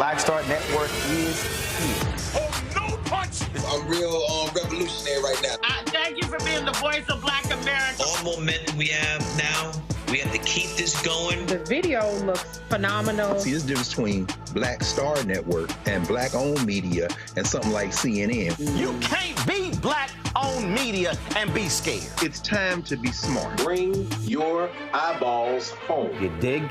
Black Star Network is here. Oh, no punch! I'm real revolutionary right now. Thank you for being the voice of Black America. All momentum we have now, we have to keep this going. The video looks phenomenal. See, there's a difference between Black Star Network and Black-owned media and something like CNN. You can't be Black-owned media and be scared. It's time to be smart. Bring your eyeballs home. You dig?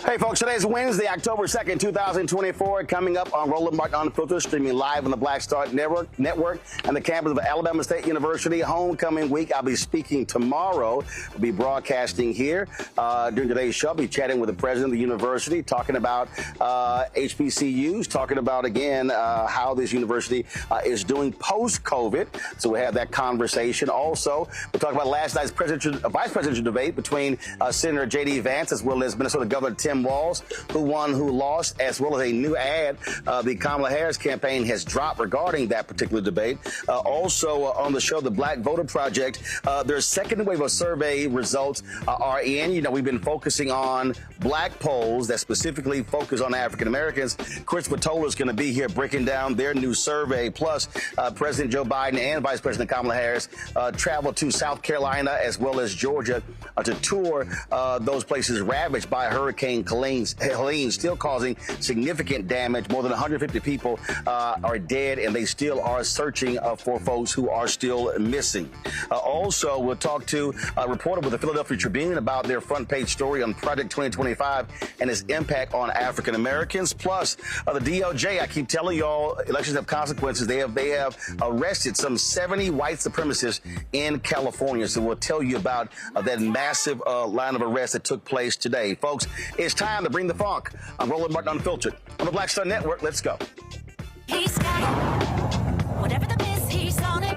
Hey, folks, today's Wednesday, October 2nd, 2024, coming up on Roland Martin Unfiltered, streaming live on the Black Star Network and the campus of Alabama State University. Homecoming week. I'll be speaking tomorrow. We'll be broadcasting here. During today's show, I'll be chatting with the president of the university, talking about HBCUs, talking about, again, how this university is doing post-COVID. So we have that conversation. Also, we'll talk about last night's vice presidential debate between Senator J.D. Vance as well as Minnesota Governor Tim Walz, who won, who lost, as well as a new ad the Kamala Harris campaign has dropped regarding that particular debate. Also on the show, the Black Voter Project, their second wave of survey results are in. You know, we've been focusing on black polls that specifically focus on African Americans. Christopher Towler is going to be here breaking down their new survey. Plus, President Joe Biden and Vice President Kamala Harris traveled to South Carolina as well as Georgia to tour those places ravaged by Hurricane Helene, still causing significant damage. More than 150 people are dead, and they still are searching for folks who are still missing. Also, we'll talk to a reporter with the Philadelphia Tribune about their front page story on Project 2025 and its impact on African Americans. Plus, the DOJ, I keep telling y'all, elections have consequences. They have arrested some 70 white supremacists in California. So we'll tell you about that massive line of arrests that took place today. Folks, it's time to bring the funk. I'm Roland Martin Unfiltered on the Black Star Network. Let's go. He's got it. Whatever the miss, he's on it.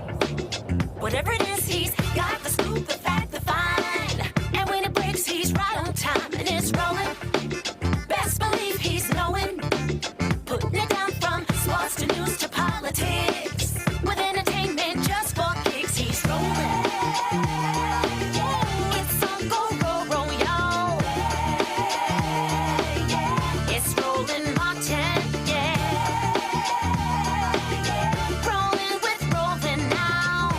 Whatever it is, he's got the scoop, the fact, the find. And when it breaks, he's right on time and it's rolling. Best believe he's knowing. Putting it down from sports to news to politics. With entertainment just for kicks, he's rolling. It's on go, roll, roll, y'all. It's Roland Martin, yeah. Rolling with Roland now.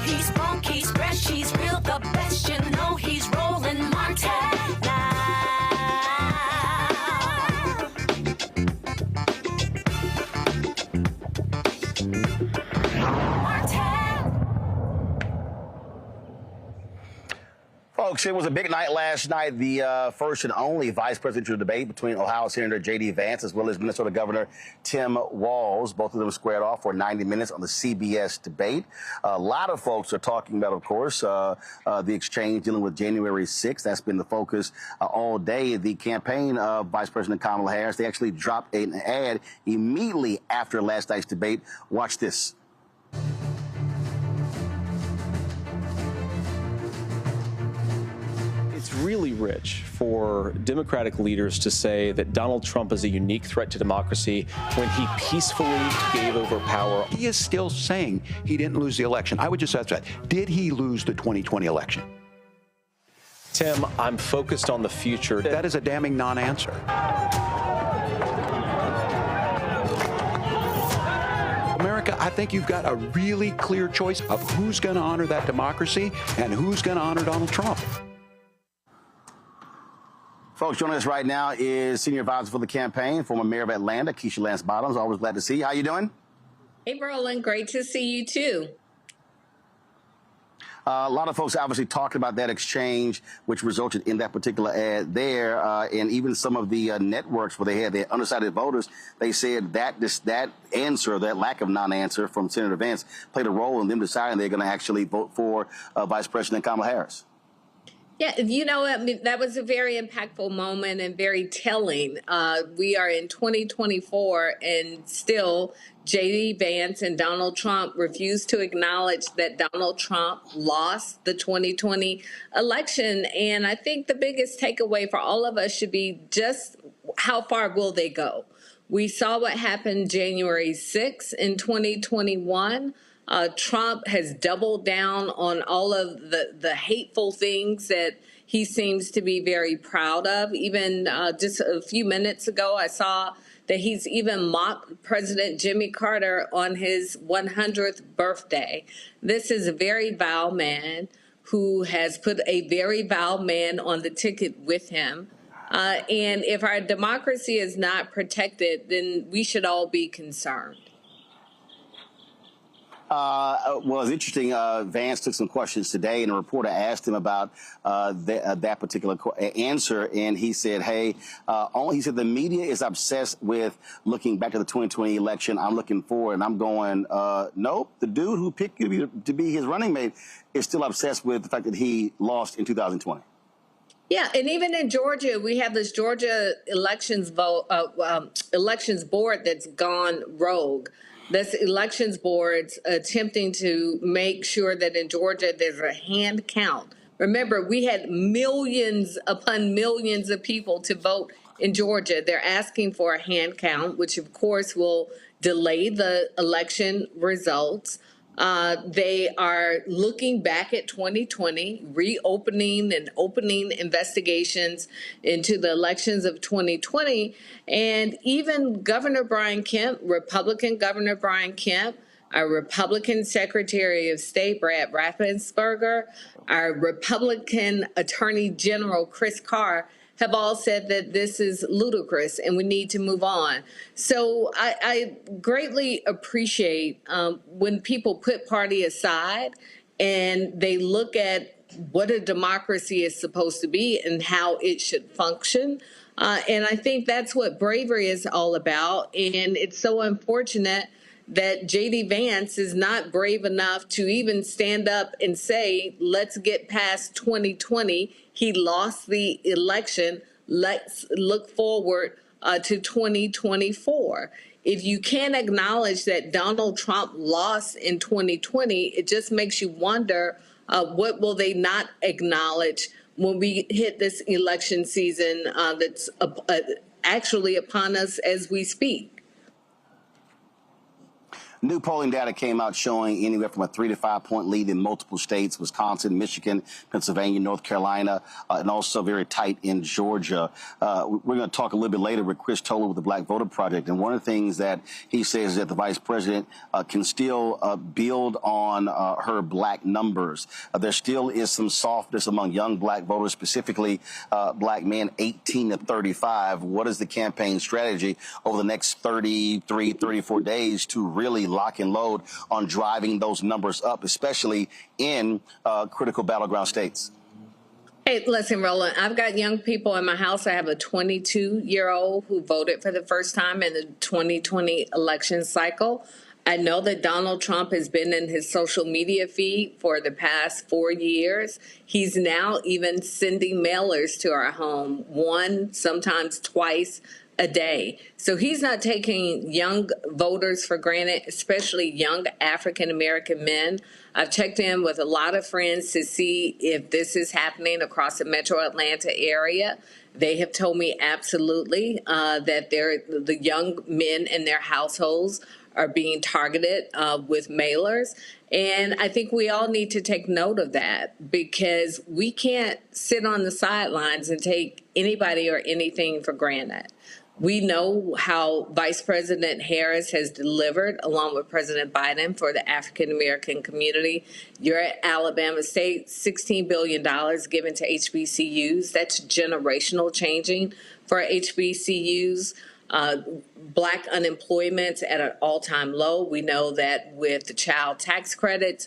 He's funk, he's fresh, he's real, the best, you know he's Roland Martin now. Folks, it was a big night last night, the first and only vice presidential debate between Ohio Senator J.D. Vance as well as Minnesota Governor Tim Walz. Both of them squared off for 90 minutes on the CBS debate. A lot of folks are talking about, of course, the exchange dealing with January 6th. That's been the focus all day. The campaign of Vice President Kamala Harris, they actually dropped an ad immediately after last night's debate. Watch this. It's really rich for Democratic leaders to say that Donald Trump is a unique threat to democracy when he peacefully gave over power. He is still saying he didn't lose the election. I would just ask that. Did he lose the 2020 election? Tim, I'm focused on the future. That is a damning non-answer. America, I think you've got a really clear choice of who's going to honor that democracy and who's going to honor Donald Trump. Folks, joining us right now is senior advisor for the campaign, former mayor of Atlanta, Keisha Lance Bottoms. Always glad to see you. How you doing? Hey, Roland. Great to see you, too. A lot of folks obviously talked about that exchange, which resulted in that particular ad there. And even some of the networks where they had their undecided voters, they said that that answer, that lack of non-answer from Senator Vance played a role in them deciding they're going to actually vote for Vice President Kamala Harris. Yeah, you know, I mean, that was a very impactful moment and very telling. We are in 2024 and still J.D. Vance and Donald Trump refuse to acknowledge that Donald Trump lost the 2020 election. And I think the biggest takeaway for all of us should be just how far will they go? We saw what happened January 6th in 2021. Trump has doubled down on all of the hateful things that he seems to be very proud of. Even just a few minutes ago, I saw that he's even mocked President Jimmy Carter on his 100th birthday. This is a very vile man who has put a very vile man on the ticket with him. And if our democracy is not protected, then we should all be concerned. Well, it's interesting. Vance took some questions today, and a reporter asked him about that particular answer, and he said, "Hey, he said the media is obsessed with looking back to the 2020 election. I'm looking forward, and I'm going, nope. The dude who picked you to be his running mate is still obsessed with the fact that he lost in 2020." Yeah, and even in Georgia, we have this Georgia elections board that's gone rogue. This elections board's attempting to make sure that in Georgia there's a hand count. Remember, we had millions upon millions of people to vote in Georgia. They're asking for a hand count, which of course will delay the election results. They are looking back at 2020, reopening and opening investigations into the elections of 2020. And even Governor Brian Kemp, Republican Governor Brian Kemp, our Republican Secretary of State Brad Raffensperger, our Republican Attorney General Chris Carr have all said that this is ludicrous and we need to move on. So I greatly appreciate when people put party aside and they look at what a democracy is supposed to be and how it should function. And I think that's what bravery is all about. And it's so unfortunate that J.D. Vance is not brave enough to even stand up and say, let's get past 2020. He lost the election. Let's look forward to 2024. If you can't acknowledge that Donald Trump lost in 2020, it just makes you wonder what will they not acknowledge when we hit this election season that's actually upon us as we speak. New polling data came out showing anywhere from a 3 to 5 point lead in multiple states: Wisconsin, Michigan, Pennsylvania, North Carolina, and also very tight in Georgia. We're going to talk a little bit later with Chris Towler with the Black Voter Project. And one of the things that he says is that the vice president can still build on her black numbers. There still is some softness among young black voters, specifically black men 18 to 35. What is the campaign strategy over the next 33, 34 days to really lock and load on driving those numbers up, especially in critical battleground states? Hey, listen, Roland, I've got young people in my house. I have a 22-year-old who voted for the first time in the 2020 election cycle. I know that Donald Trump has been in his social media feed for the past 4 years. He's now even sending mailers to our home, one, sometimes twice a day. So he's not taking young voters for granted, especially young African-American men. I've checked in with a lot of friends to see if this is happening across the metro Atlanta area. They have told me absolutely that the young men in their households are being targeted with mailers. And I think we all need to take note of that, because we can't sit on the sidelines and take anybody or anything for granted. We know how Vice President Harris has delivered, along with President Biden, for the African-American community. You're at Alabama State, $16 billion given to HBCUs. That's generational changing for HBCUs. Black unemployment's at an all-time low. We know that with the child tax credits,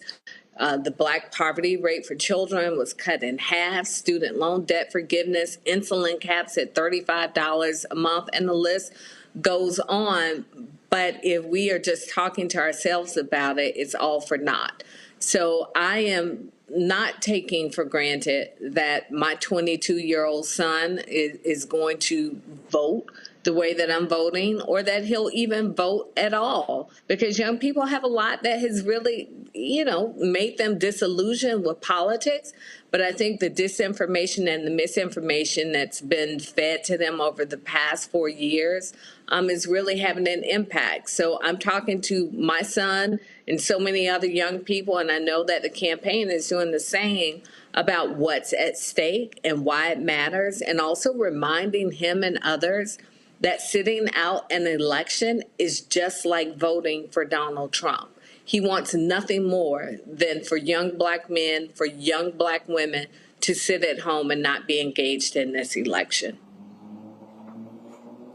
the black poverty rate for children was cut in half. Student loan debt forgiveness, insulin caps at $35 a month, and the list goes on. But if we are just talking to ourselves about it, it's all for naught. So I am not taking for granted that my 22-year-old son is going to vote the way that I'm voting, or that he'll even vote at all, because young people have a lot that has really, made them disillusioned with politics. But I think the disinformation and the misinformation that's been fed to them over the past 4 years is really having an impact. So I'm talking to my son and so many other young people, and I know that the campaign is doing the same, about what's at stake and why it matters, and also reminding him and others that sitting out an election is just like voting for Donald Trump. he wants nothing more than for young Black men, for young Black women to sit at home and not be engaged in this election.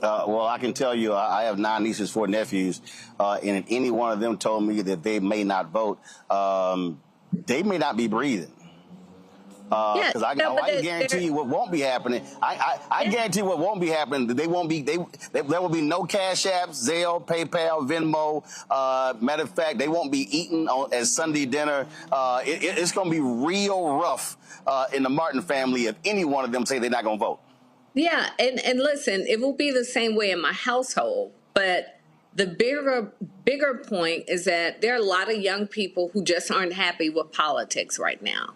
Well, I can tell you, I have 9 nieces, 4 nephews, and if any one of them told me that they may not vote, they may not be breathing. Because I can guarantee you what won't be happening. I guarantee what won't be happening. There will be no Cash Apps, Zelle, PayPal, Venmo. Matter of fact, they won't be eaten as Sunday dinner. It's going to be real rough in the Martin family if any one of them say they're not going to vote. Yeah, and listen, it will be the same way in my household, but the bigger point is that there are a lot of young people who just aren't happy with politics right now.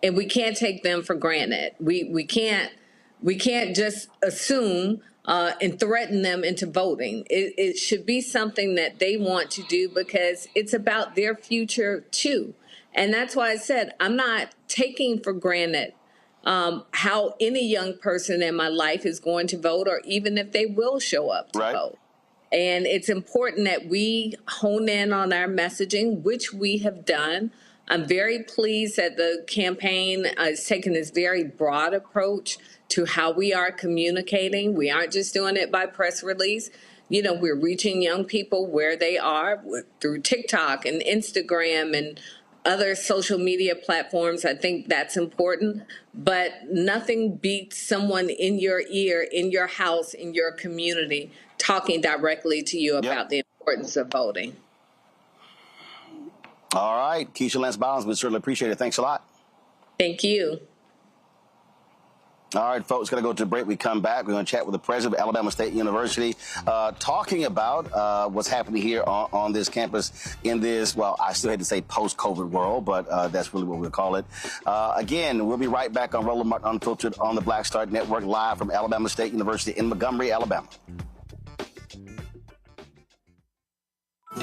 And we can't take them for granted. We can't just assume and threaten them into voting. It should be something that they want to do because it's about their future too. And that's why I said I'm not taking for granted how any young person in my life is going to vote, or even if they will show up to vote. And it's important that we hone in on our messaging, which we have done. I'm very pleased that the campaign has taken this very broad approach to how we are communicating. We aren't just doing it by press release. You know, we're reaching young people where they are through TikTok and Instagram and other social media platforms. I think that's important, but nothing beats someone in your ear, in your house, in your community, talking directly to you about the importance of voting. All right. Keisha Lance Bottoms, we certainly appreciate it. Thanks a lot. Thank you. All right, folks, going to go to a break. We come back. We're going to chat with the president of Alabama State University, talking about what's happening here on this campus in this, well, I still had to say post-COVID world, but that's really what we'll call it. Again, we'll be right back on Roland Martin Unfiltered on the Black Star Network, live from Alabama State University in Montgomery, Alabama.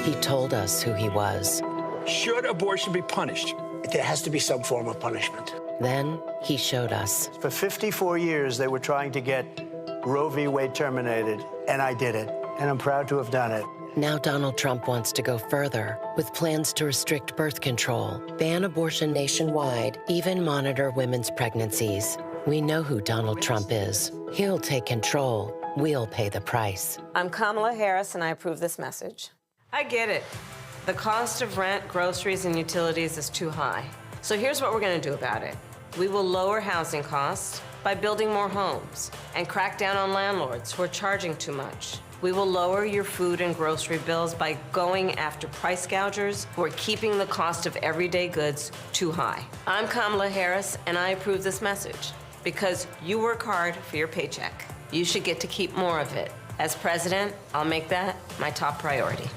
He told us who he was. Should abortion be punished? There has to be some form of punishment. Then he showed us. For 54 years, they were trying to get Roe v. Wade terminated, and I did it, and I'm proud to have done it. Now Donald Trump wants to go further with plans to restrict birth control, ban abortion nationwide, even monitor women's pregnancies. We know who Donald Trump is. He'll take control. We'll pay the price. I'm Kamala Harris, and I approve this message. I get it. The cost of rent, groceries, and utilities is too high. So here's what we're going to do about it. We will lower housing costs by building more homes and crack down on landlords who are charging too much. We will lower your food and grocery bills by going after price gougers who are keeping the cost of everyday goods too high. I'm Kamala Harris, and I approve this message because you work hard for your paycheck. You should get to keep more of it. As president, I'll make that my top priority.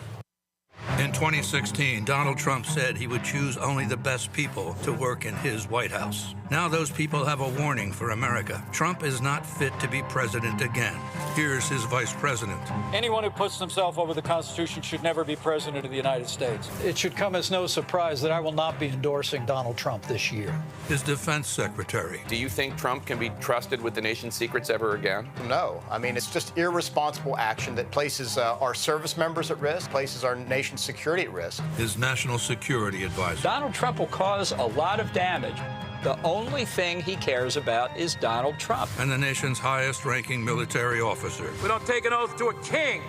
In 2016, Donald Trump said he would choose only the best people to work in his White House. Now those people have a warning for America. Trump is not fit to be president again. Here's his vice president. Anyone who puts himself over the Constitution should never be president of the United States. It should come as no surprise that I will not be endorsing Donald Trump this year. His defense secretary. Do you think Trump can be trusted with the nation's secrets ever again? No. I mean, it's just irresponsible action that places our service members at risk, places our nation's security at risk. His national security advisor. Donald Trump will cause a lot of damage. The only thing he cares about is Donald Trump. And the nation's highest-ranking military officer. We don't take an oath to a king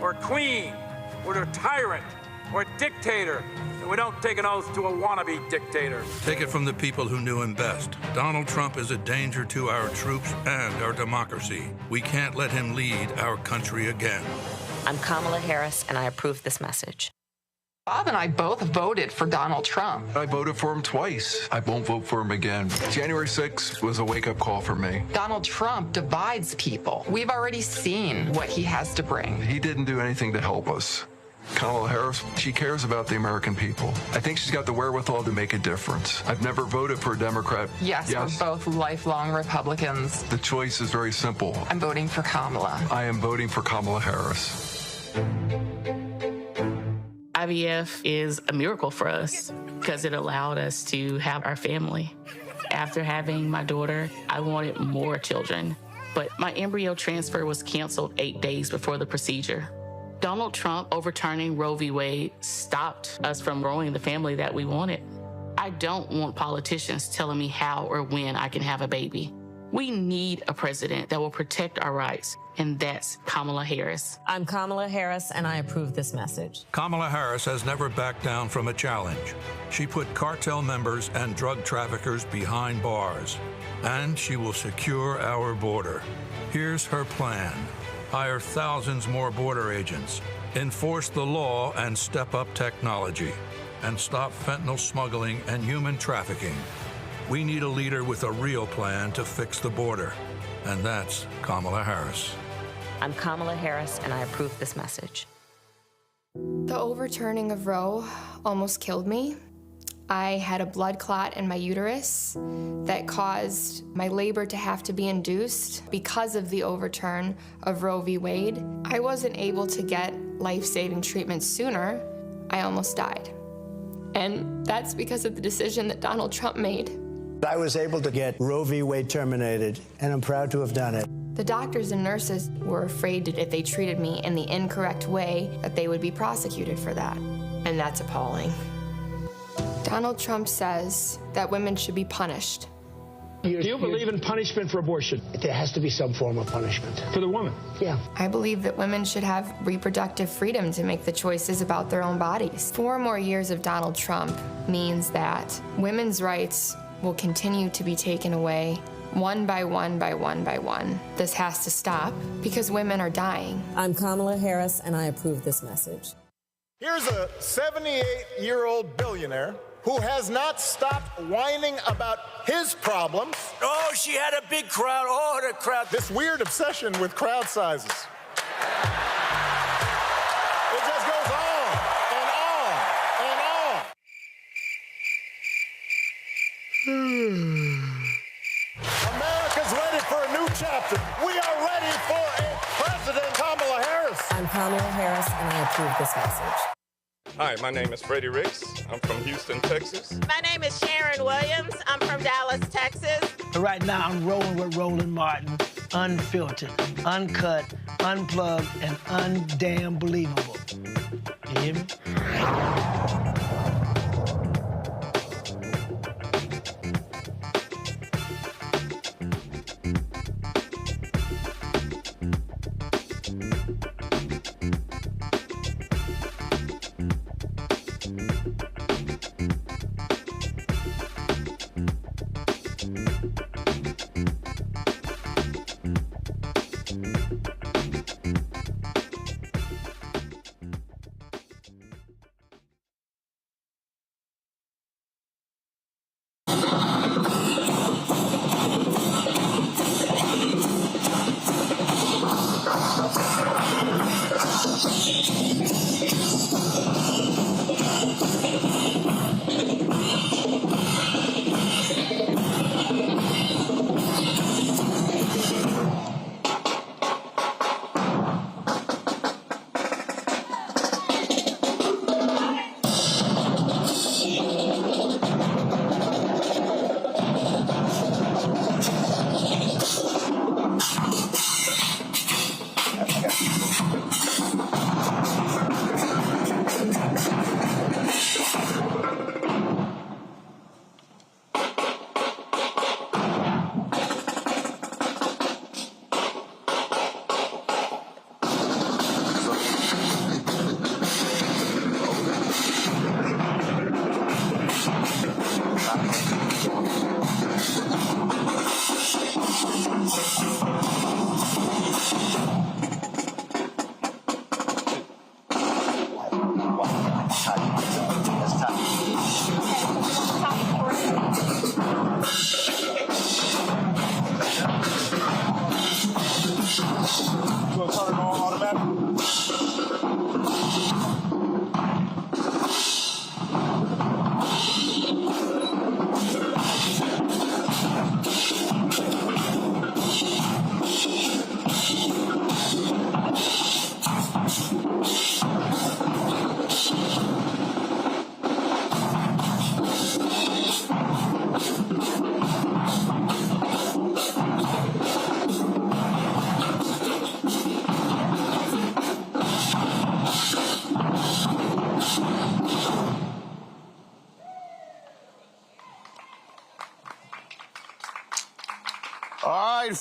or a queen or to a tyrant or a dictator. And we don't take an oath to a wannabe dictator. Take it from the people who knew him best. Donald Trump is a danger to our troops and our democracy. We can't let him lead our country again. I'm Kamala Harris, and I approve this message. Bob and I both voted for Donald Trump. I voted for him twice. I won't vote for him again. January 6th was a wake-up call for me. Donald Trump divides people. We've already seen what he has to bring. He didn't do anything to help us. Kamala Harris, she cares about the American people. I think she's got the wherewithal to make a difference. I've never voted for a Democrat. Yes, we're both lifelong Republicans. The choice is very simple. I'm voting for Kamala. I am voting for Kamala Harris. IVF is a miracle for us because it allowed us to have our family. After having my daughter, I wanted more children, but my embryo transfer was canceled 8 days before the procedure. Donald Trump overturning Roe v. Wade stopped us from growing the family that we wanted. I don't want politicians telling me how or when I can have a baby. We need a president that will protect our rights, and that's Kamala Harris. I'm Kamala Harris, and I approve this message. Kamala Harris has never backed down from a challenge. She put cartel members and drug traffickers behind bars, and she will secure our border. Here's her plan. Hire thousands more border agents, enforce the law and step up technology, and stop fentanyl smuggling and human trafficking. We need a leader with a real plan to fix the border, and that's Kamala Harris. I'm Kamala Harris, and I approve this message. The overturning of Roe almost killed me. I had a blood clot in my uterus that caused my labor to have to be induced because of the overturn of Roe v. Wade. I wasn't able to get life-saving treatment sooner. I almost died. And that's because of the decision that Donald Trump made. I was able to get Roe v. Wade terminated, and I'm proud to have done it. The doctors and nurses were afraid that if they treated me in the incorrect way, that they would be prosecuted for that. And that's appalling. Donald Trump says that women should be punished. Do you believe in punishment for abortion? There has to be some form of punishment. For the woman? Yeah. I believe that women should have reproductive freedom to make the choices about their own bodies. 4 more years of Donald Trump means that women's rights will continue to be taken away one by one by one by one. This has to stop because women are dying. I'm Kamala Harris, and I approve this message. Here's a 78-year-old billionaire who has not stopped whining about his problems. Oh, she had a big crowd. Oh, the crowd. This weird obsession with crowd sizes. It just goes on and on and on. America's ready for a new chapter. We are ready for a President Kamala Harris. I'm Kamala Harris, and I approve this message. Hi, my name is Freddie Ricks. I'm from Houston, Texas. My name is Sharon Williams. I'm from Dallas, Texas. Right now, I'm rolling with Roland Martin Unfiltered, uncut, unplugged, and undamn believable. You hear me?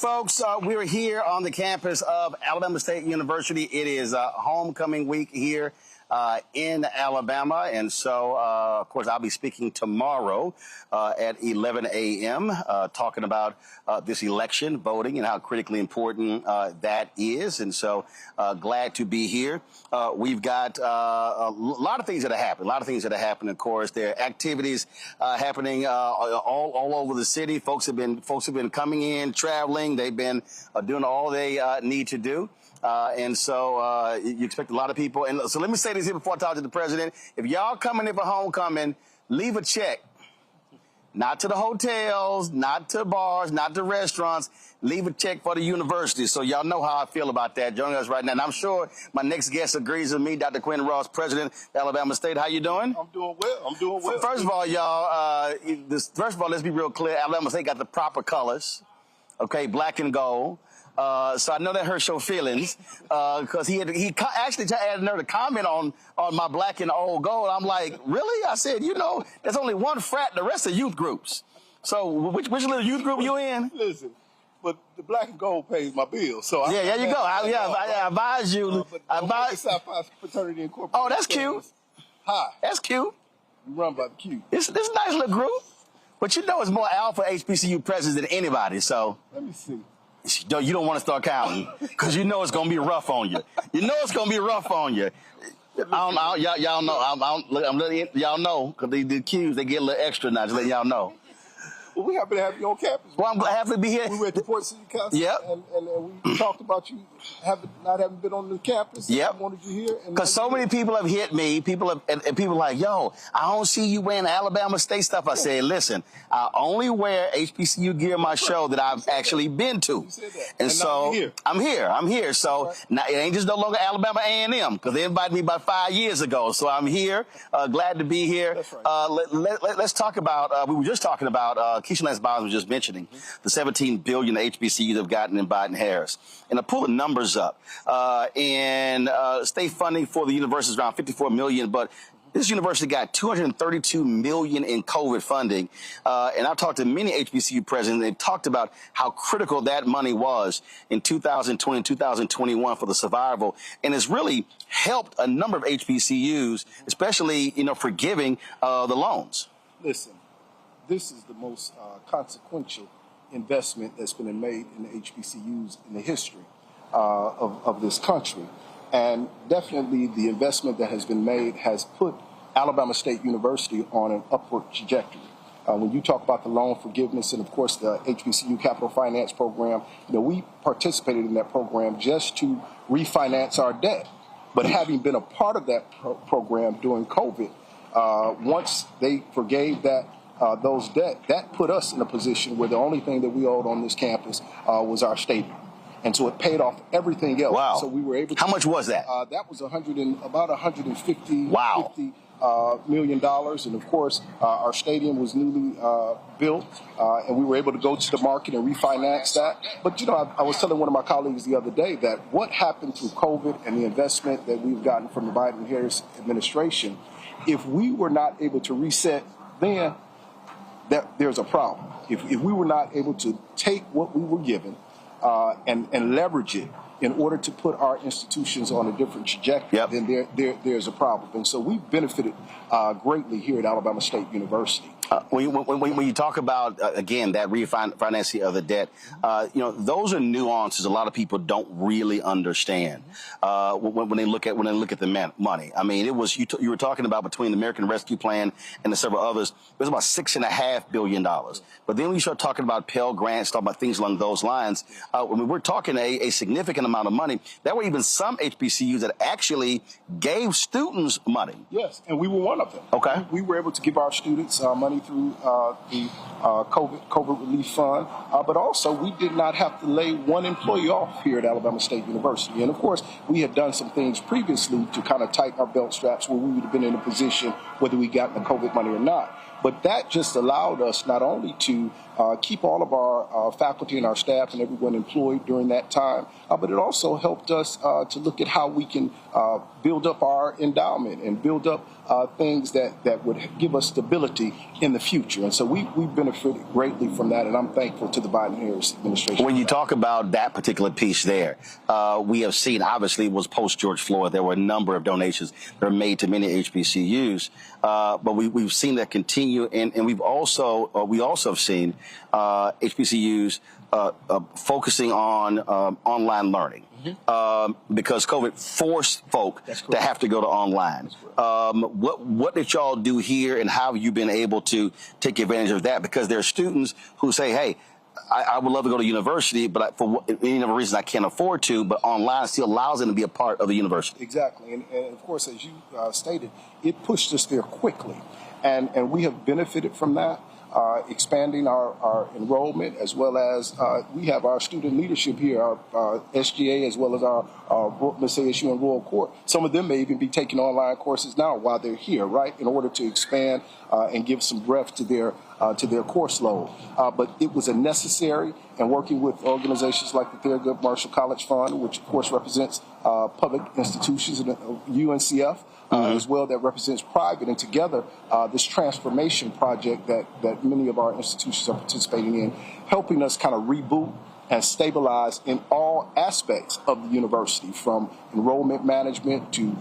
folks. We're here on the campus of Alabama State University. It is homecoming week here in Alabama. And so, of course, I'll be speaking tomorrow at 11 a.m. Talking about this election, voting, and how critically important that is. And so glad to be here. We've got a lot of things that have happened. Of course, there are activities happening all over the city. Folks have been coming in, traveling. They've been doing all they need to do. And so you expect a lot of people. And so let me say this here before I talk to the president. If y'all coming in for homecoming, leave a check. Not to the hotels, not to bars, not to restaurants. Leave a check for the university. So y'all know how I feel about that. Joining us right now. And I'm sure my next guest agrees with me, Dr. Quinn Ross, president of Alabama State. How you doing? I'm doing well. First of all, y'all, let's be real clear. Alabama State got the proper colors. Okay, black and gold. So I know that hurts your feelings, because he actually had another comment on my black and old gold. I'm like, really? I said, there's only one frat, the rest are youth groups. So which little youth group you in? Listen, but the black and gold pays my bills. So yeah, there you go. I advise you. The South Fraternity Incorporated. Oh, that's cute. Hi. That's cute. You run by the Q. It's a nice little group, but it's more alpha HBCU presidents than anybody. So let me see. You don't want to start counting because it's going to be rough on you. Y'all know. Y'all know because the Qs, they get a little extra now. Just letting y'all know. Well, we happy to have you on campus. Well, I'm happy to be here. We were at the Port City Council. Yep. And we talked about you not having been on the campus. Yep. We wanted you here. Because so many people have hit me. People like, yo, I don't see you wearing Alabama State stuff. I said, listen, I only wear HBCU gear in my show that I've actually been to. And so I'm here. So now it ain't just no longer Alabama A&M because they invited me about 5 years ago. So I'm here. Glad to be here. That's right. Let's talk about, we were just talking about, Keisha Lance Bottoms was just mentioning the $17 billion HBCUs have gotten in Biden-Harris. And I pull the numbers up. And state funding for the university is around $54 million, but this university got $232 million in COVID funding. And I've talked to many HBCU presidents. They've talked about how critical that money was in 2020 and 2021 for the survival. And it's really helped a number of HBCUs, especially, forgiving the loans. Listen. This is the most consequential investment that's been made in the HBCUs in the history of this country. And definitely the investment that has been made has put Alabama State University on an upward trajectory. When you talk about the loan forgiveness and, of course, the HBCU Capital Finance Program, we participated in that program just to refinance our debt. But having been a part of that program during COVID, once they forgave those debt, that put us in a position where the only thing that we owed on this campus was our stadium. And so it paid off everything else. Wow. So we were able to. How much was that? That was about $150 wow. million. And of course, our stadium was newly built, and we were able to go to the market and refinance that. But, I was telling one of my colleagues the other day that what happened through COVID and the investment that we've gotten from the Biden-Harris administration, if we were not able to reset then, there's a problem. If we were not able to take what we were given and leverage it in order to put our institutions on a different trajectory, then there's a problem. And so we've benefited greatly here at Alabama State University. When you talk about, again, that refinancing of the debt, those are nuances a lot of people don't really understand when they look at the money. I mean, it was you were talking about between the American Rescue Plan and the several others, it was about $6.5 billion. But then when you start talking about Pell Grants, talking about things along those lines, we're talking a significant amount of money. There were even some HBCUs that actually gave students money. Yes, and we were one of them. Okay. We were able to give our students money through the COVID Relief Fund, but also we did not have to lay one employee off here at Alabama State University. And of course, we had done some things previously to kind of tighten our belt straps where we would have been in a position whether we got the COVID money or not. But that just allowed us not only to keep all of our faculty and our staff and everyone employed during that time. But it also helped us to look at how we can build up our endowment and build up things that would give us stability in the future. And so we've benefited greatly from that, and I'm thankful to the Biden-Harris administration. When you talk about that particular piece there, we have seen, obviously, it was post-George Floyd. There were a number of donations that were made to many HBCUs, but we've seen that continue, and we also have seen HBCUs focusing on online learning. Because COVID forced folk to have to go to online. What did y'all do here, and how have you been able to take advantage of that? Because there are students who say, hey, I would love to go to university, but for any number of reasons I can't afford to, but online still allows them to be a part of the university. Exactly. And of course, as you stated, it pushed us there quickly. And we have benefited from that. Expanding our enrollment, as well as we have our student leadership here, our SGA, as well as our SASU and Royal Court. Some of them may even be taking online courses now while they're here, right, in order to expand and give some breadth to their course load. But it was a necessary, and working with organizations like the Thurgood Marshall College Fund, which of course represents public institutions, and UNCF, as well, that represents private, and together this transformation project that many of our institutions are participating in, helping us kind of reboot and stabilize in all aspects of the university, from enrollment management to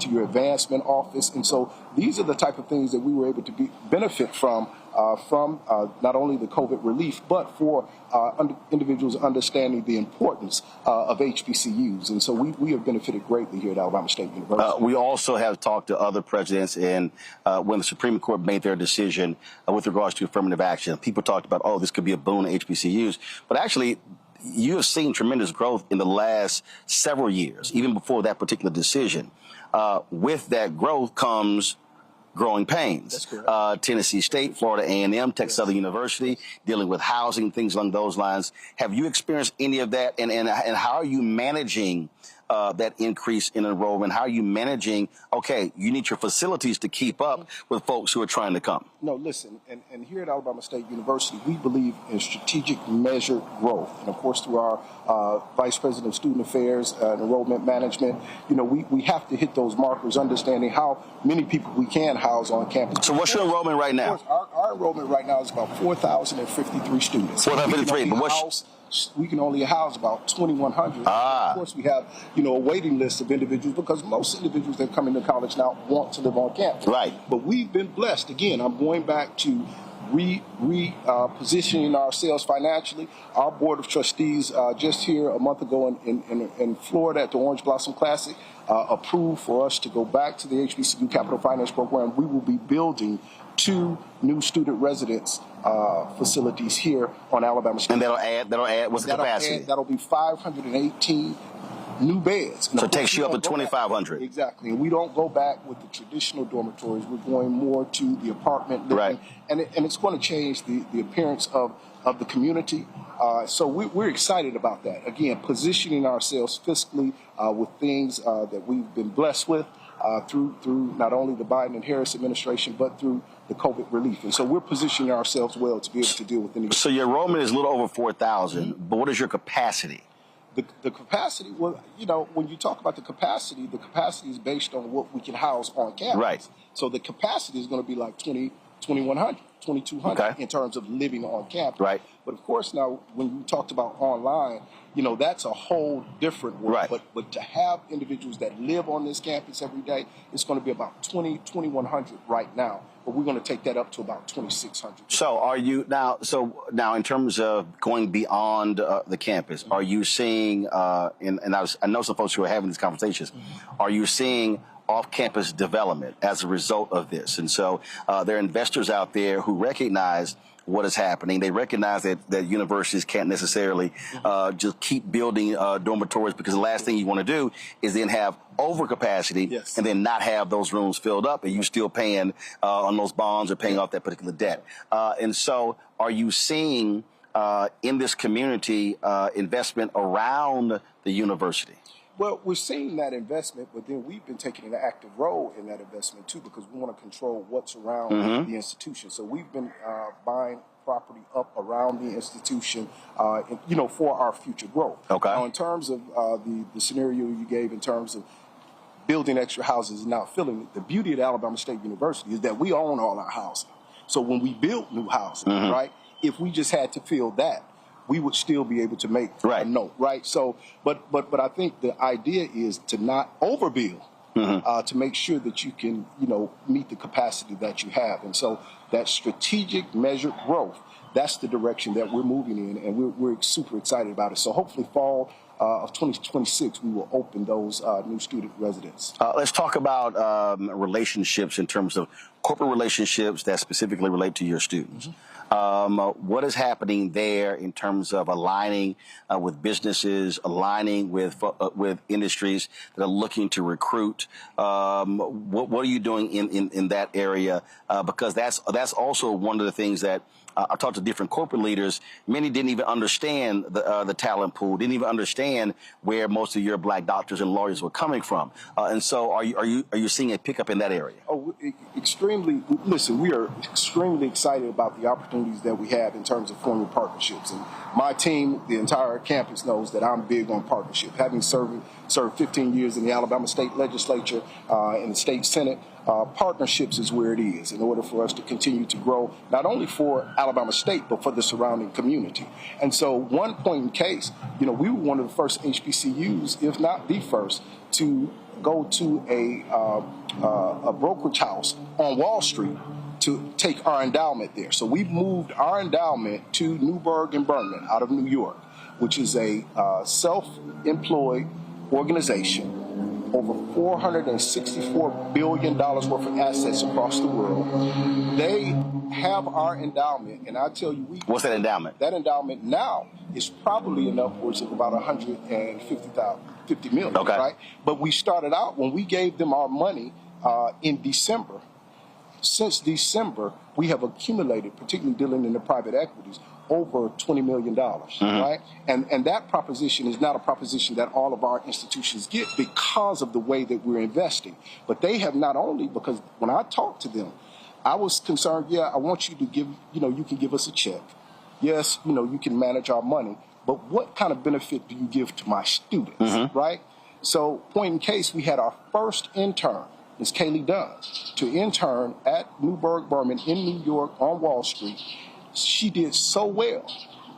your advancement office. And so these are the type of things that we were able to benefit from not only the COVID relief, but for individuals understanding the importance of HBCUs. And so we have benefited greatly here at Alabama State University. We also have talked to other presidents, and when the Supreme Court made their decision with regards to affirmative action, people talked about, oh, this could be a boon to HBCUs. But actually, you have seen tremendous growth in the last several years, even before that particular decision. With that growth comes growing pains. Tennessee State, Florida A&M, Texas Southern University, dealing with housing, things along those lines. Have you experienced any of that? And how are you managing that increase in enrollment? How are you managing, okay, you need your facilities to keep up with folks who are trying to come? No, listen, and here at Alabama State University, we believe in strategic measured growth. And of course, through our Vice President of Student Affairs and Enrollment Management, we have to hit those markers, understanding how many people we can house on campus. So what's your enrollment right now? Our enrollment right now is about 4,053 students. 4,053, but we can only house about 2,100. Of course, we have, a waiting list of individuals, because most individuals that come into college now want to live on campus. Right. But we've been blessed. Again, I'm going back to repositioning ourselves financially. Our Board of Trustees just here a month ago in Florida at the Orange Blossom Classic approved for us to go back to the HBCU Capital Finance Program. We will be building 2 new student residence facilities here on Alabama State. And that'll add, what's the capacity? That'll be 518 new beds. So it takes you up to 2,500. Exactly. And we don't go back with the traditional dormitories. We're going more to the apartment living. Right. And it's going to change the appearance of the community. So we're excited about that. Again, positioning ourselves fiscally with things that we've been blessed with through not only the Biden and Harris administration, but through the COVID relief. And so we're positioning ourselves well to be able to deal with any. So your enrollment is a little over 4,000, but what is your capacity? The capacity, well, when you talk about the capacity is based on what we can house on campus. Right. So the capacity is going to be like 2,100, 2,200 in terms of living on campus. Right. But of course, now when you talked about online, that's a whole different world. Right. But to have individuals that live on this campus every day, it's going to be about 2,100 right now. But we're going to take that up to about 2,600. So are you now in terms of going beyond the campus, are you seeing, I know some folks who are having these conversations, are you seeing off-campus development as a result of this? And so there are investors out there who recognize what is happening. They recognize that universities can't necessarily just keep building dormitories, because the last thing you want to do is then have overcapacity and then not have those rooms filled up, and you still paying on those bonds or paying off that particular debt. And so are you seeing in this community investment around the university? Well, we're seeing that investment, but then we've been taking an active role in that investment too, because we want to control what's around the institution. So we've been buying property up around the institution, for our future growth. Okay. Now, in terms of the scenario you gave in terms of building extra houses and not filling it, the beauty of Alabama State University is that we own all our housing. So when we build new housing, right, if we just had to fill that, we would still be able to make a note, right? So, but I think the idea is to not overbuild, to make sure that you can, meet the capacity that you have. And so that strategic measured growth, that's the direction that we're moving in, and we're super excited about it. So hopefully fall of 2026, we will open those new student residents. Let's talk about relationships in terms of corporate relationships that specifically relate to your students. What is happening there in terms of aligning with businesses, aligning with industries that are looking to recruit? What are you doing in that area? Because that's also one of the things that I talked to different corporate leaders. Many didn't even understand the talent pool, didn't even understand where most of your black doctors and lawyers were coming from. And so, are you seeing a pickup in that area? Oh, extremely. Listen, we are extremely excited about the opportunities that we have in terms of forming partnerships. And my team, the entire campus, knows that I'm big on partnership. Having served 15 years in the Alabama State Legislature and the State Senate, partnerships is where it is in order for us to continue to grow, not only for Alabama State, but for the surrounding community. And so one point in case, we were one of the first HBCUs, if not the first, to go to a brokerage house on Wall Street to take our endowment there. So we've moved our endowment to Newburgh and Berman out of New York, which is a self-employed organization. Over $464 billion worth of assets across the world. They have our endowment, and I tell you, what's that endowment? That endowment now is probably in upwards of about $150 million, right? But we started out when we gave them our money in December. Since December, we have accumulated, particularly dealing in the private equities, over $20 million, right? And that proposition is not a proposition that all of our institutions get because of the way that we're investing. But they have not only, because when I talked to them, I was concerned, I want you to give, you can give us a check. Yes, you can manage our money, but what kind of benefit do you give to my students, right? So point in case, we had our first intern, Ms. Kaylee Dunn, to intern at Newburgh Berman in New York on Wall Street. She did so well.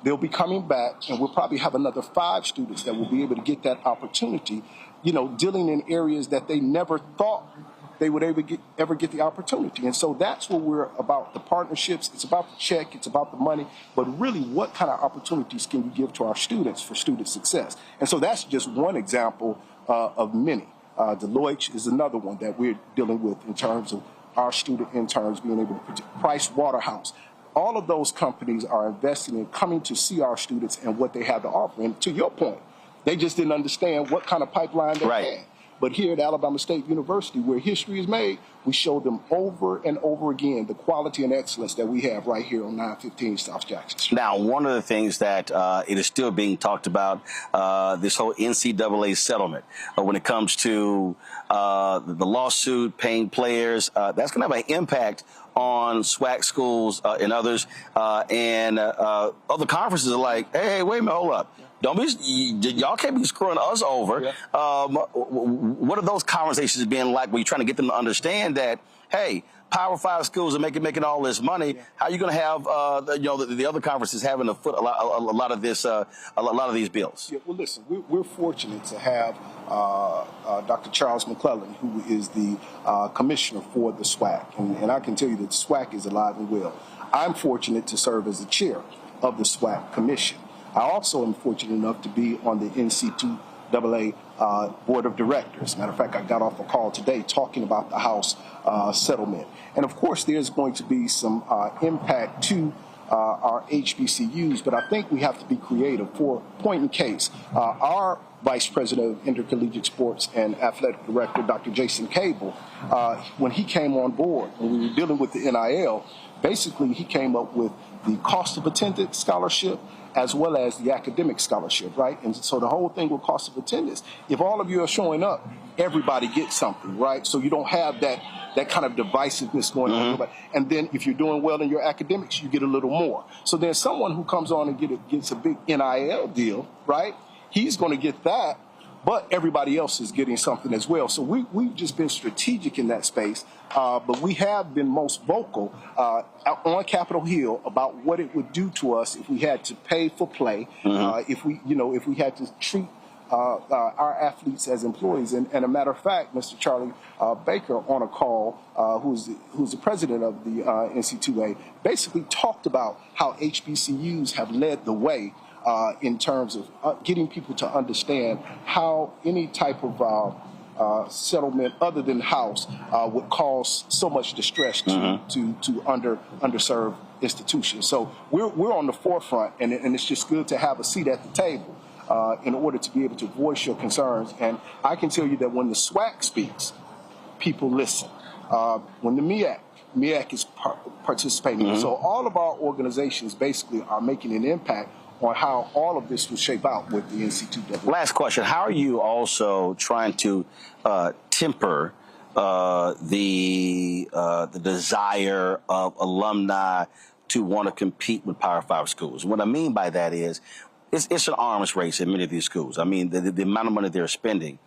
They'll be coming back, and we'll probably have another 5 students that will be able to get that opportunity, dealing in areas that they never thought they would ever get the opportunity. And so that's what we're about, the partnerships. It's about the check. It's about the money. But really, what kind of opportunities can we give to our students for student success? And so that's just one example of many. Deloitte is another one that we're dealing with in terms of our student interns being able to Price Waterhouse. All of those companies are investing in coming to see our students and what they have to offer. And to your point, they just didn't understand what kind of pipeline they had. But here at Alabama State University, where history is made, we show them over and over again the quality and excellence that we have right here on 915 South Jackson Street. Now, one of the things that it is still being talked about, this whole NCAA settlement, when it comes to the lawsuit, paying players, that's going to have an impact on SWAC schools and others. And other conferences are like, hey, wait a minute, hold up. Y'all can't be screwing us over. What are those conversations being like when you're trying to get them to understand that, hey, Power 5 schools are making all this money? How are you going to have the other conferences having to foot a lot of these bills? Yeah, well, listen, we're fortunate to have Dr. Charles McClellan, who is the commissioner for the SWAC, and I can tell you that the SWAC is alive and well. I'm fortunate to serve as the chair of the SWAC commission. I also am fortunate enough to be on the NCAA board of directors. Matter of fact, I got off a call today talking about the House settlement. And of course, there's going to be some impact to our HBCUs, but I think we have to be creative. For point in case, our Vice President of Intercollegiate Sports and Athletic Director, Dr. Jason Cable, when he came on board, when we were dealing with the NIL, basically he came up with the cost of attendance scholarship as well as the academic scholarship, right? And so the whole thing with cost of attendance, if all of you are showing up, everybody gets something, right? So you don't have that that kind of divisiveness going on. And then if you're doing well in your academics, you get a little more. So then someone who comes on and gets a big NIL deal, right? He's going to get that, but everybody else is getting something as well. So we've just been strategic in that space, but we have been most vocal on Capitol Hill about what it would do to us if we had to pay for play, if we had to treat our athletes as employees. And a matter of fact, Mr. Charlie Baker on a call, who's the president of the NC2A, basically talked about how HBCUs have led the way in terms of getting people to understand how any type of settlement other than house would cause so much distress to underserved institutions. So we're on the forefront, and it's just good to have a seat at the table in order to be able to voice your concerns. And I can tell you that when the SWAC speaks, people listen. When the MEAC is participating. So all of our organizations basically are making an impact on how all of this will shape out with the NC2A. Last question. How are you also trying to temper the desire of alumni to want to compete with Power 5 schools? What I mean by that is it's an arms race in many of these schools. I mean, the amount of money they're spending.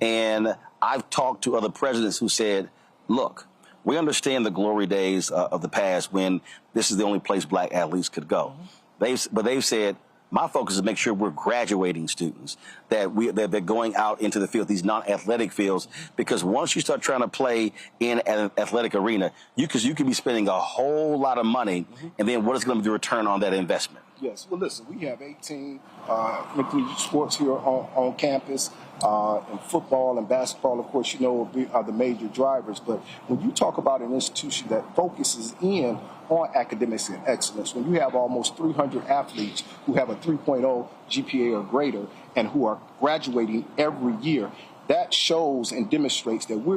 And I've talked to other presidents who said, look, we understand the glory days of the past when this is the only place black athletes could go. But they've said, my focus is to make sure we're graduating students, that they're going out into the field, these non-athletic fields, because once you start trying to play in an athletic arena, you can be spending a whole lot of money, and then what is going to be the return on that investment? Yes. Well, listen, we have 18 collegiate sports here on campus. And football and basketball, of course, are the major drivers. But when you talk about an institution that focuses in on academics and excellence, when you have almost 300 athletes who have a 3.0 GPA or greater and who are graduating every year, that shows and demonstrates that we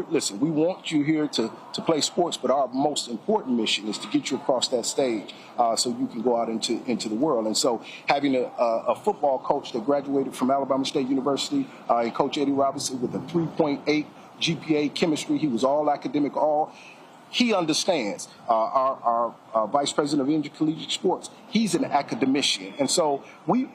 want you here to play sports, but our most important mission is to get you across that stage so you can go out into the world. And so having a football coach that graduated from Alabama State University, and Coach Eddie Robinson with a 3.8 GPA chemistry, he was all academic, he understands. Our vice president of intercollegiate sports, he's an academician. And so we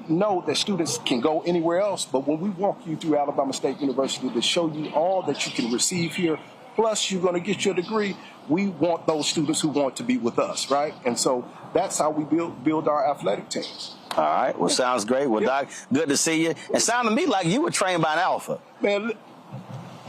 know that students can go anywhere else, but when we walk you through Alabama State University to show you all that you can receive here, plus you're going to get your degree, we want those students who want to be with us, right? And so that's how we build our athletic teams. All right. Well, sounds great. Well, Doc, good to see you. It sounded to me like you were trained by an alpha. Man,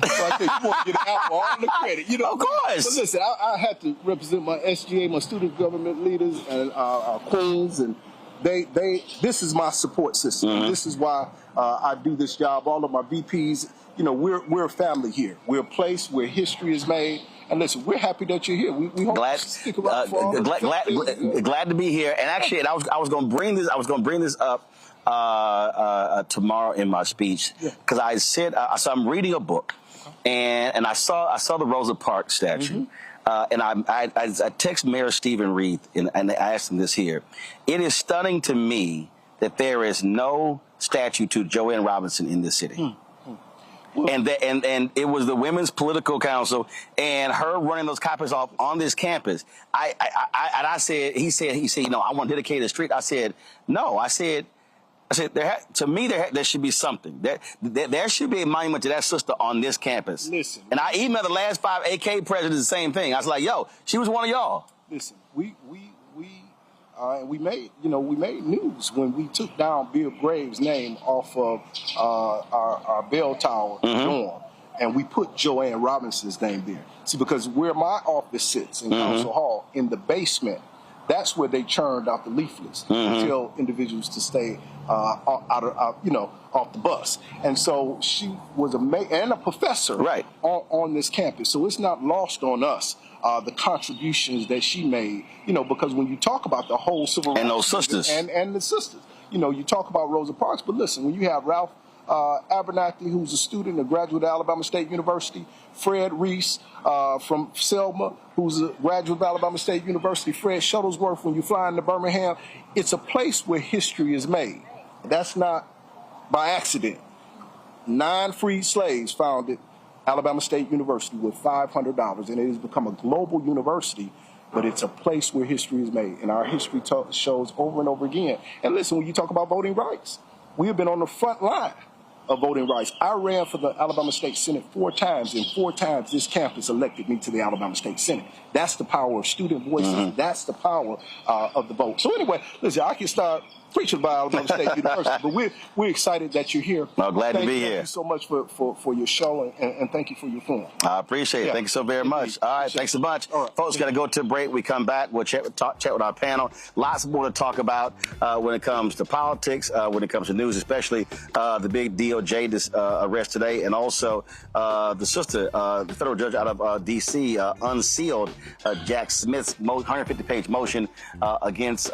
so I think you want to get out for all the credit. Of course. But listen, I had to represent my SGA, my student government leaders, and our queens, and this is my support system. This is why I do this job. All of my VPs, we're a family here. We're a place where history is made. And listen, we're happy that you're here. We hope you stick around for all glad to be here. And actually, I was going to bring this. I was going to bring this up tomorrow in my speech because I said so. I'm reading a book. And I saw the Rosa Parks statue, and I text Mayor Stephen Reed and I asked him this here. It is stunning to me that there is no statue to Joanne Robinson in this city. And it was the Women's Political Council and her running those copies off on this campus. He said, I want to dedicate a street. I said, no. I said, to me, there should be something. There should be a monument to that sister on this campus. Listen. And I emailed the last 5 AK presidents the same thing. I was like, yo, she was one of y'all. Listen, we made news when we took down Bill Graves' name off of our bell tower dorm, and we put Joanne Robinson's name there. See, because where my office sits in Council Hall, in the basement, that's where they churned out the leaflets to tell individuals to stay off the bus. And so she was a professor on this campus. So it's not lost on us the contributions that she made, because when you talk about the whole civil rights and those sisters and the sisters, you talk about Rosa Parks, but listen, when you have Ralph Abernathy, who's a student, a graduate of Alabama State University, Fred Reese from Selma, who's a graduate of Alabama State University, Fred Shuttlesworth, when you fly into Birmingham, it's a place where history is made. That's not by accident. 9 freed slaves founded Alabama State University with $500, and it has become a global university, but it's a place where history is made, and our history shows over and over again. And listen, when you talk about voting rights, we have been on the front line of voting rights. I ran for the Alabama State Senate 4 times, and 4 times this campus elected me to the Alabama State Senate. That's the power of student voices. That's the power of the vote. So anyway, listen, I can start preaching about Alabama State University, but we're excited that you're here. Well, glad to be here. Thank you so much for your show, and thank you for your forum. I appreciate it. Yeah. Thank you so very much. All right, thanks so much. All right. Folks, got to go to a break. We come back. We'll chat with our panel. Lots more to talk about when it comes to politics, when it comes to news, especially the big DOJ arrest today, and also the sister, the federal judge out of D.C. Unsealed Jack Smith's 150-page motion against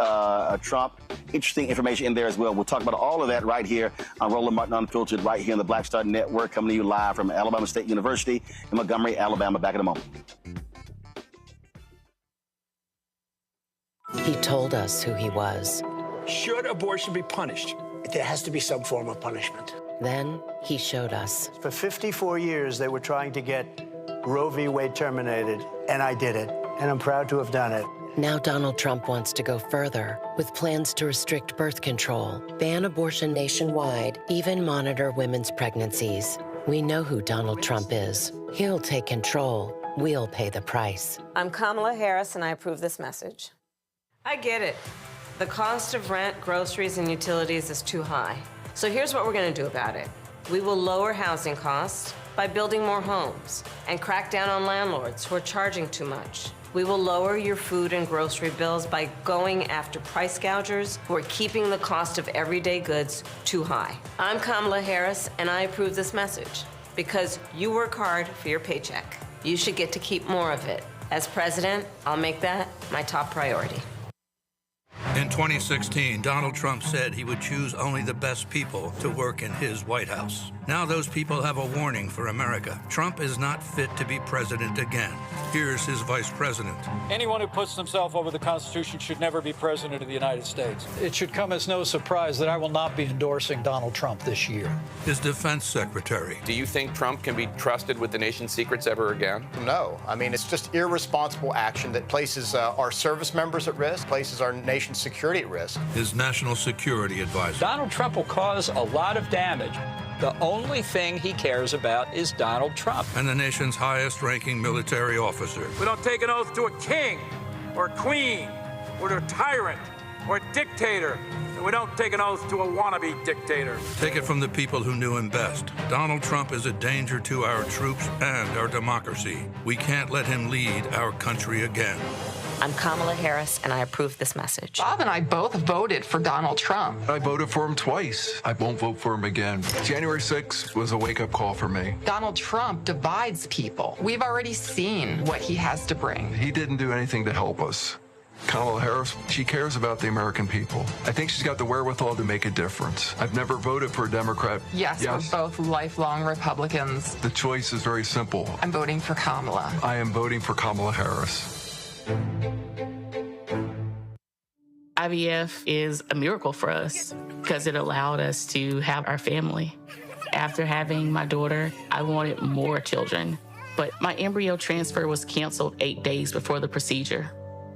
Trump. Interesting information in there as well. We'll talk about all of that right here on Roland Martin Unfiltered, right here on the Black Star Network, coming to you live from Alabama State University in Montgomery, Alabama. Back in a moment. He told us who he was. Should abortion be punished? There has to be some form of punishment. Then he showed us. For 54 years, they were trying to get Roe v. Wade terminated, and I did it, and I'm proud to have done it. Now Donald Trump wants to go further with plans to restrict birth control, ban abortion nationwide, even monitor women's pregnancies. We know who Donald Trump is. He'll take control. We'll pay the price. I'm Kamala Harris, and I approve this message. I get it. The cost of rent, groceries, and utilities is too high. So here's what we're going to do about it. We will lower housing costs by building more homes and crack down on landlords who are charging too much. We will lower your food and grocery bills by going after price gougers who are keeping the cost of everyday goods too high. I'm Kamala Harris, and I approve this message because you work hard for your paycheck. You should get to keep more of it. As president, I'll make that my top priority. In 2016, Donald Trump said he would choose only the best people to work in his White House. Now those people have a warning for America. Trump is not fit to be president again. Here's his vice president. Anyone who puts themselves over the Constitution should never be president of the United States. It should come as no surprise that I will not be endorsing Donald Trump this year. His defense secretary. Do you think Trump can be trusted with the nation's secrets ever again? No. I mean, it's just irresponsible action that places our service members at risk, places our nation's security at risk. His national security advisor. Donald Trump will cause a lot of damage. The only thing he cares about is Donald Trump. And the nation's highest-ranking military officer. We don't take an oath to a king or a queen or to a tyrant or a dictator. And we don't take an oath to a wannabe dictator. Take it from the people who knew him best. Donald Trump is a danger to our troops and our democracy. We can't let him lead our country again. I'm Kamala Harris, and I approve this message. Bob and I both voted for Donald Trump. I voted for him twice. I won't vote for him again. January 6th was a wake-up call for me. Donald Trump divides people. We've already seen what he has to bring. He didn't do anything to help us. Kamala Harris, she cares about the American people. I think she's got the wherewithal to make a difference. I've never voted for a Democrat. Yes, we're both lifelong Republicans. The choice is very simple. I'm voting for Kamala. I am voting for Kamala Harris. IVF is a miracle for us because it allowed us to have our family. After having my daughter, I wanted more children, but my embryo transfer was canceled 8 days before the procedure.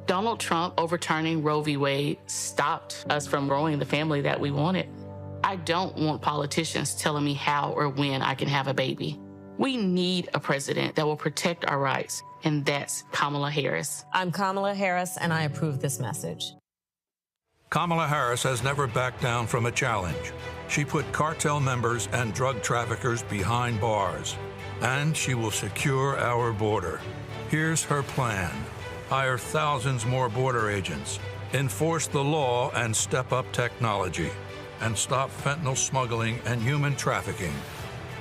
Donald Trump overturning Roe v. Wade stopped us from growing the family that we wanted. I don't want politicians telling me how or when I can have a baby. We need a president that will protect our rights, and that's Kamala Harris. I'm Kamala Harris, and I approve this message. Kamala Harris has never backed down from a challenge. She put cartel members and drug traffickers behind bars, and she will secure our border. Here's her plan. Hire thousands more border agents, enforce the law and step up technology, and stop fentanyl smuggling and human trafficking.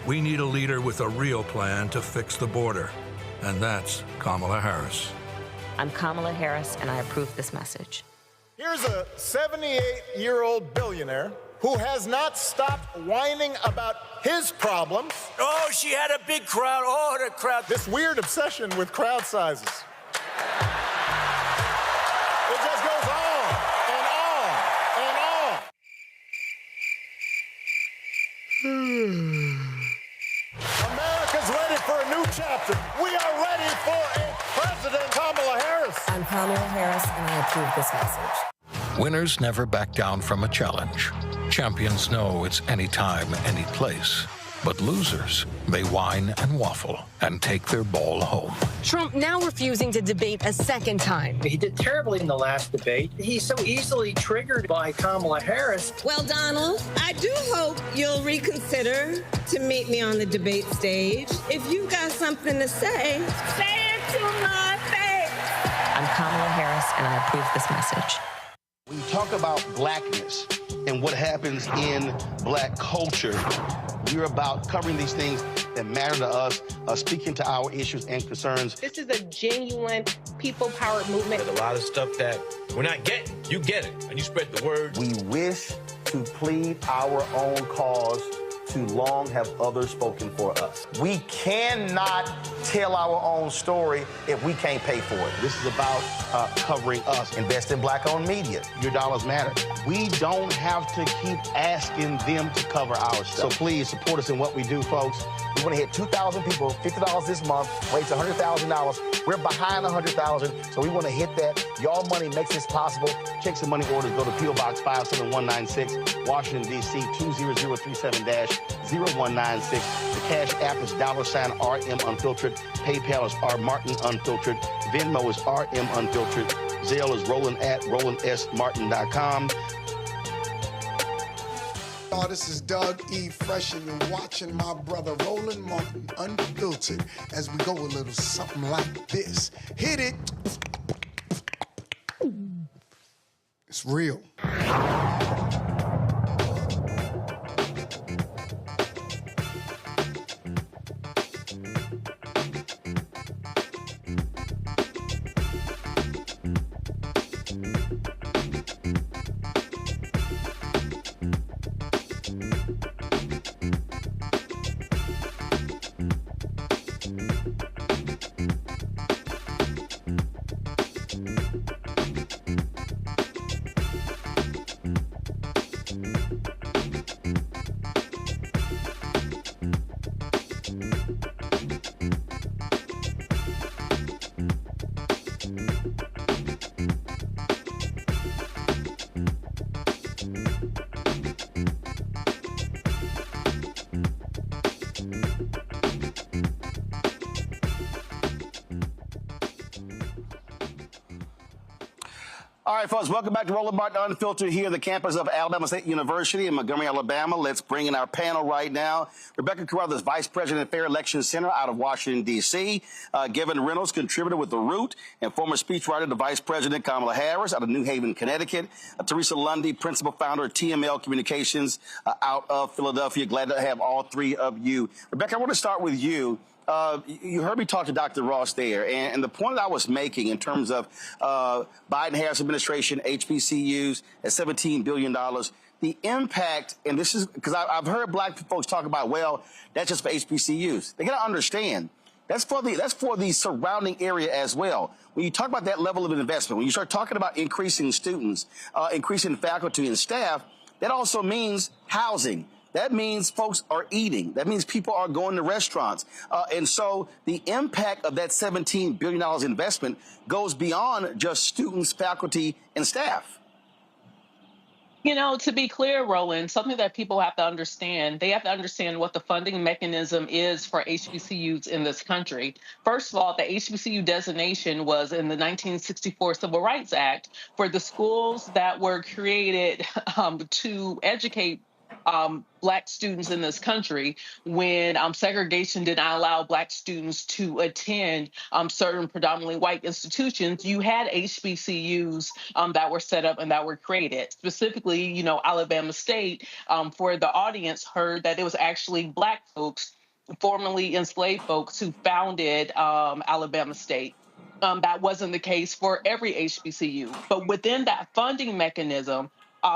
We need a leader with a real plan to fix the border, and that's Kamala Harris. I'm Kamala Harris, and I approve this message. Here's a 78-year-old billionaire who has not stopped whining about his problems. Oh, she had a big crowd. Oh, the crowd. This weird obsession with crowd sizes. It just goes on and on and on. America's ready for a new chapter. We are ready for a President Kamala Harris. I'm Kamala Harris, and I approve this message. Winners never back down from a challenge. Champions know it's anytime, any place. But losers may whine and waffle and take their ball home. Trump now refusing to debate a second time. He did terribly in the last debate. He's so easily triggered by Kamala Harris. Well, Donald, I do hope you'll reconsider to meet me on the debate stage. If you've got something to say it to my face. I'm Kamala Harris, and I approve this message. When you talk about blackness and what happens in black culture, we're about covering these things that matter to us, speaking to our issues and concerns. This is a genuine people-powered movement. There's a lot of stuff that we're not getting. You get it, and you spread the word. We wish to plead our own cause. Too long have others spoken for us. We cannot tell our own story if we can't pay for it. This is about covering us. Invest in black-owned media. Your dollars matter. We don't have to keep asking them to cover our stuff. So please support us in what we do, folks. We want to hit 2,000 people, $50 this month, raise $100,000. We're behind 100,000, so we want to hit that. Y'all money makes this possible. Check some money orders. Go to P.O. Box 57196, Washington, D.C. 20037-0196. The Cash App is $RM Unfiltered. PayPal is R Martin Unfiltered. Venmo is RM Unfiltered. Zelle is Roland at RolandSMartin.com. This is Doug E. Fresh, and you're watching my brother Roland Martin Unfiltered as we go a little something like this. Hit it. It's real. All right, folks, welcome back to Roland Martin Unfiltered here at the campus of Alabama State University in Montgomery, Alabama. Let's bring in our panel right now. Rebecca Carruthers, Vice President of Fair Election Center out of Washington, D.C. Gavin Reynolds, contributor with The Root and former speechwriter to Vice President Kamala Harris out of New Haven, Connecticut. Teresa Lundy, principal founder of TML Communications out of Philadelphia. Glad to have all three of you. Rebecca, I want to start with you. You heard me talk to Dr. Ross there, and the point that I was making in terms of Biden-Harris administration, HBCUs at $17 billion, the impact, and this is because I've heard black folks talk about, well, that's just for HBCUs. They got to understand that's for the surrounding area as well. When you talk about that level of investment, when you start talking about increasing students, increasing faculty and staff, that also means housing. That means folks are eating. That means people are going to restaurants. And so the impact of that $17 billion investment goes beyond just students, faculty, and staff. You know, to be clear, Roland, something that people have to understand, they have to understand what the funding mechanism is for HBCUs in this country. First of all, the HBCU designation was in the 1964 Civil Rights Act for the schools that were created to educate Black students in this country when segregation did not allow Black students to attend certain predominantly white institutions. You had HBCUs that were set up and that were created. Specifically, you know, Alabama State, for the audience, heard that it was actually Black folks, formerly enslaved folks, who founded Alabama State. That wasn't the case for every HBCU. But within that funding mechanism,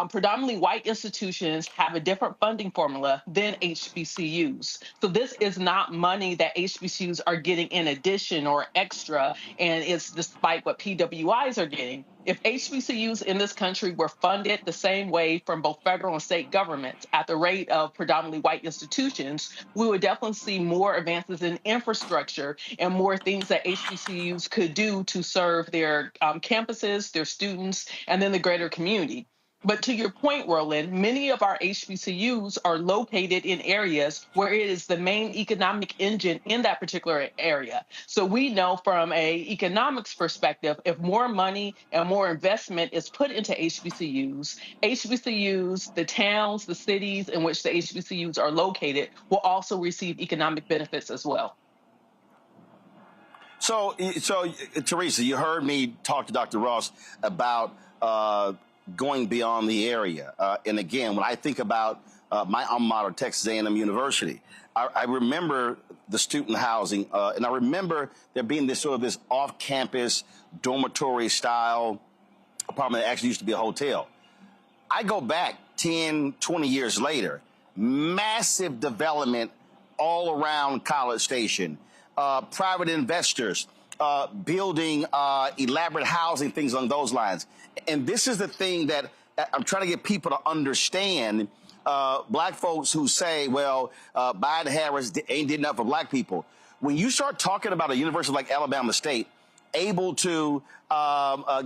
predominantly white institutions have a different funding formula than HBCUs. So this is not money that HBCUs are getting in addition or extra, and it's despite what PWIs are getting. If HBCUs in this country were funded the same way from both federal and state governments at the rate of predominantly white institutions, we would definitely see more advances in infrastructure and more things that HBCUs could do to serve their campuses, their students, and then the greater community. But to your point, Roland, many of our HBCUs are located in areas where it is the main economic engine in that particular area. So we know from an economics perspective, if more money and more investment is put into HBCUs, the towns, the cities in which the HBCUs are located will also receive economic benefits as well. So Teresa, you heard me talk to Dr. Ross about going beyond the area. And again, when I think about my alma mater, Texas A&M University, I remember the student housing, and I remember there being this sort of this off-campus dormitory style apartment that actually used to be a hotel. I go back 10, 20 years later, massive development all around College Station, private investors, building elaborate housing, things along those lines. And this is the thing that I'm trying to get people to understand. Black folks who say, well, Biden-Harris ain't did enough for black people. When you start talking about a university like Alabama State able to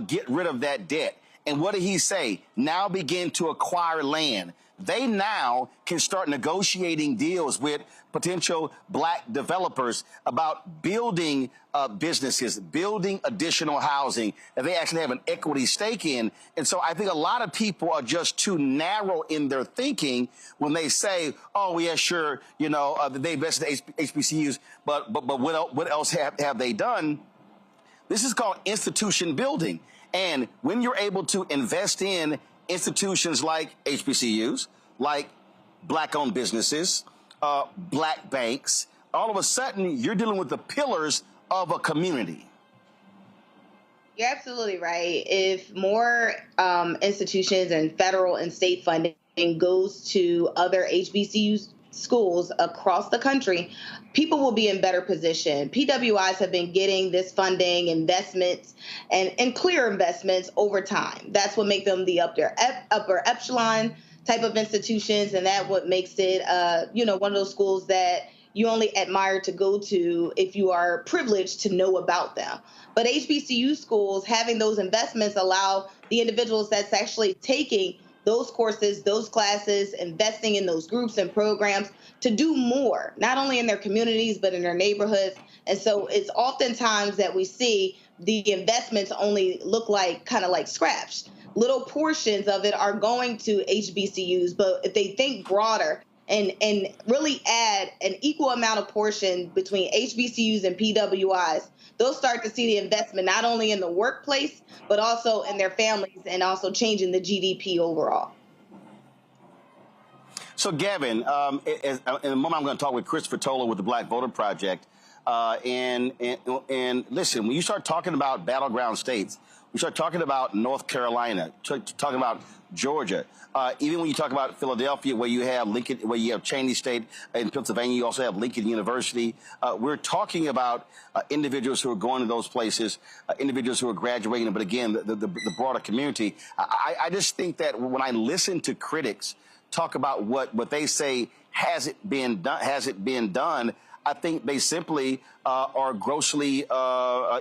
get rid of that debt, and what did he say? Now begin to acquire land. They now can start negotiating deals with potential black developers about building businesses, building additional housing that they actually have an equity stake in. And so I think a lot of people are just too narrow in their thinking when they say, oh, yeah, sure, you know, they invested in HBCUs, but what else have they done? This is called institution building. And when you're able to invest in institutions like HBCUs, like black-owned businesses, black banks, all of a sudden you're dealing with the pillars of a community. You're absolutely right. If more institutions and federal and state funding goes to other HBCU schools across the country, people will be in better position. PWIs have been getting this funding, investments, and clear investments over time. That's what makes them the upper echelon type of institutions, and that what makes it, one of those schools that you only admire to go to if you are privileged to know about them. But HBCU schools, having those investments allow the individuals that's actually taking those courses, those classes, investing in those groups and programs to do more, not only in their communities, but in their neighborhoods. And so it's oftentimes that we see the investments only look like kind of like scraps. Little portions of it are going to HBCUs, but if they think broader and really add an equal amount of portion between HBCUs and PWIs, they'll start to see the investment not only in the workplace, but also in their families and also changing the GDP overall. So, Gavin, in a moment, I'm going to talk with Christopher Towler with the Black Voter Project. And listen, when you start talking about battleground states, we start talking about North Carolina, talking about Georgia, even when you talk about Philadelphia, where you have Lincoln, where you have Cheney State in Pennsylvania, you also have Lincoln University. We're talking about individuals who are going to those places, individuals who are graduating, but again, the broader community. I just think that when I listen to critics talk about what they say has it been done, I think they simply are grossly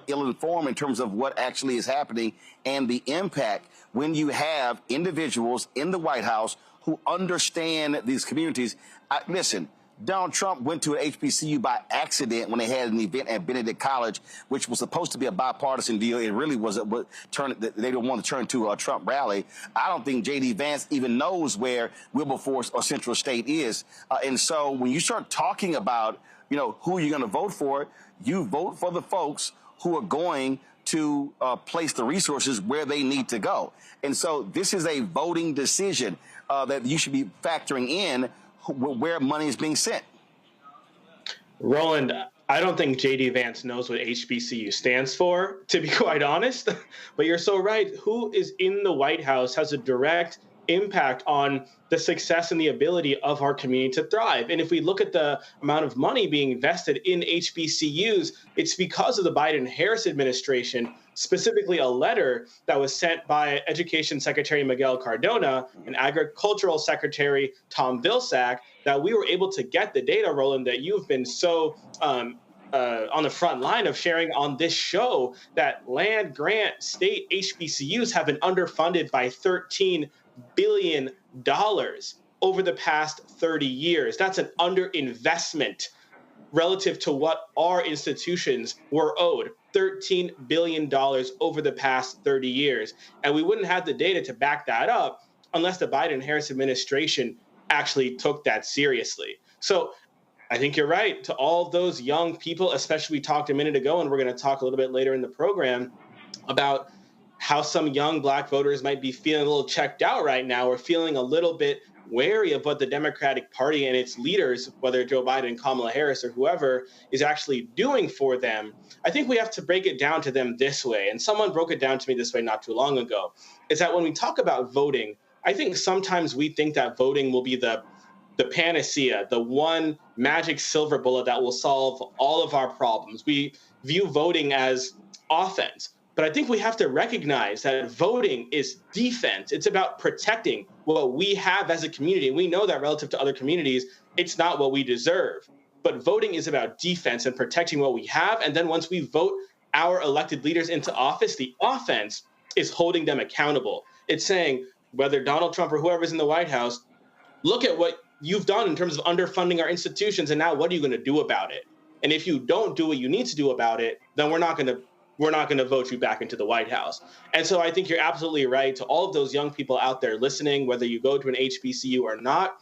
ill-informed in terms of what actually is happening and the impact when you have individuals in the White House who understand these communities. Listen, Donald Trump went to an HBCU by accident when they had an event at Benedict College, which was supposed to be a bipartisan deal. It really was they didn't want to turn to a Trump rally. I don't think J.D. Vance even knows where Wilberforce or Central State is. And so when you start talking about, who you're going to vote for, you vote for the folks who are going to place the resources where they need to go. And so this is a voting decision that you should be factoring in where money is being sent. Roland, I don't think J.D. Vance knows what HBCU stands for, to be quite honest. But you're so right. Who is in the White House has a direct impact on the success and the ability of our community to thrive. And if we look at the amount of money being invested in HBCUs, it's because of the Biden-Harris administration, specifically a letter that was sent by Education Secretary Miguel Cardona and Agricultural Secretary Tom Vilsack, that we were able to get the data, Roland, that you've been so on the front line of sharing on this show, that land-grant state HBCUs have been underfunded by $13 billion over the past 30 years. That's an underinvestment relative to what our institutions were owed, $13 billion over the past 30 years. And we wouldn't have the data to back that up unless the Biden-Harris administration actually took that seriously. So I think you're right. To all those young people, especially we talked a minute ago, and we're going to talk a little bit later in the program about how some young Black voters might be feeling a little checked out right now, or feeling a little bit wary of what the Democratic Party and its leaders, whether Joe Biden, Kamala Harris, or whoever, is actually doing for them. I think we have to break it down to them this way. And someone broke it down to me this way not too long ago, is that when we talk about voting, I think sometimes we think that voting will be the panacea, the one magic silver bullet that will solve all of our problems. We view voting as offense. But I think we have to recognize that voting is defense. It's about protecting what we have as a community. And we know that relative to other communities, it's not what we deserve. But voting is about defense and protecting what we have. And then once we vote our elected leaders into office, the offense is holding them accountable. It's saying, whether Donald Trump or whoever's in the White House, look at what you've done in terms of underfunding our institutions, and now what are you going to do about it? And if you don't do what you need to do about it, then we're not going to vote you back into the White House. And so I think you're absolutely right. To all of those young people out there listening, whether you go to an HBCU or not,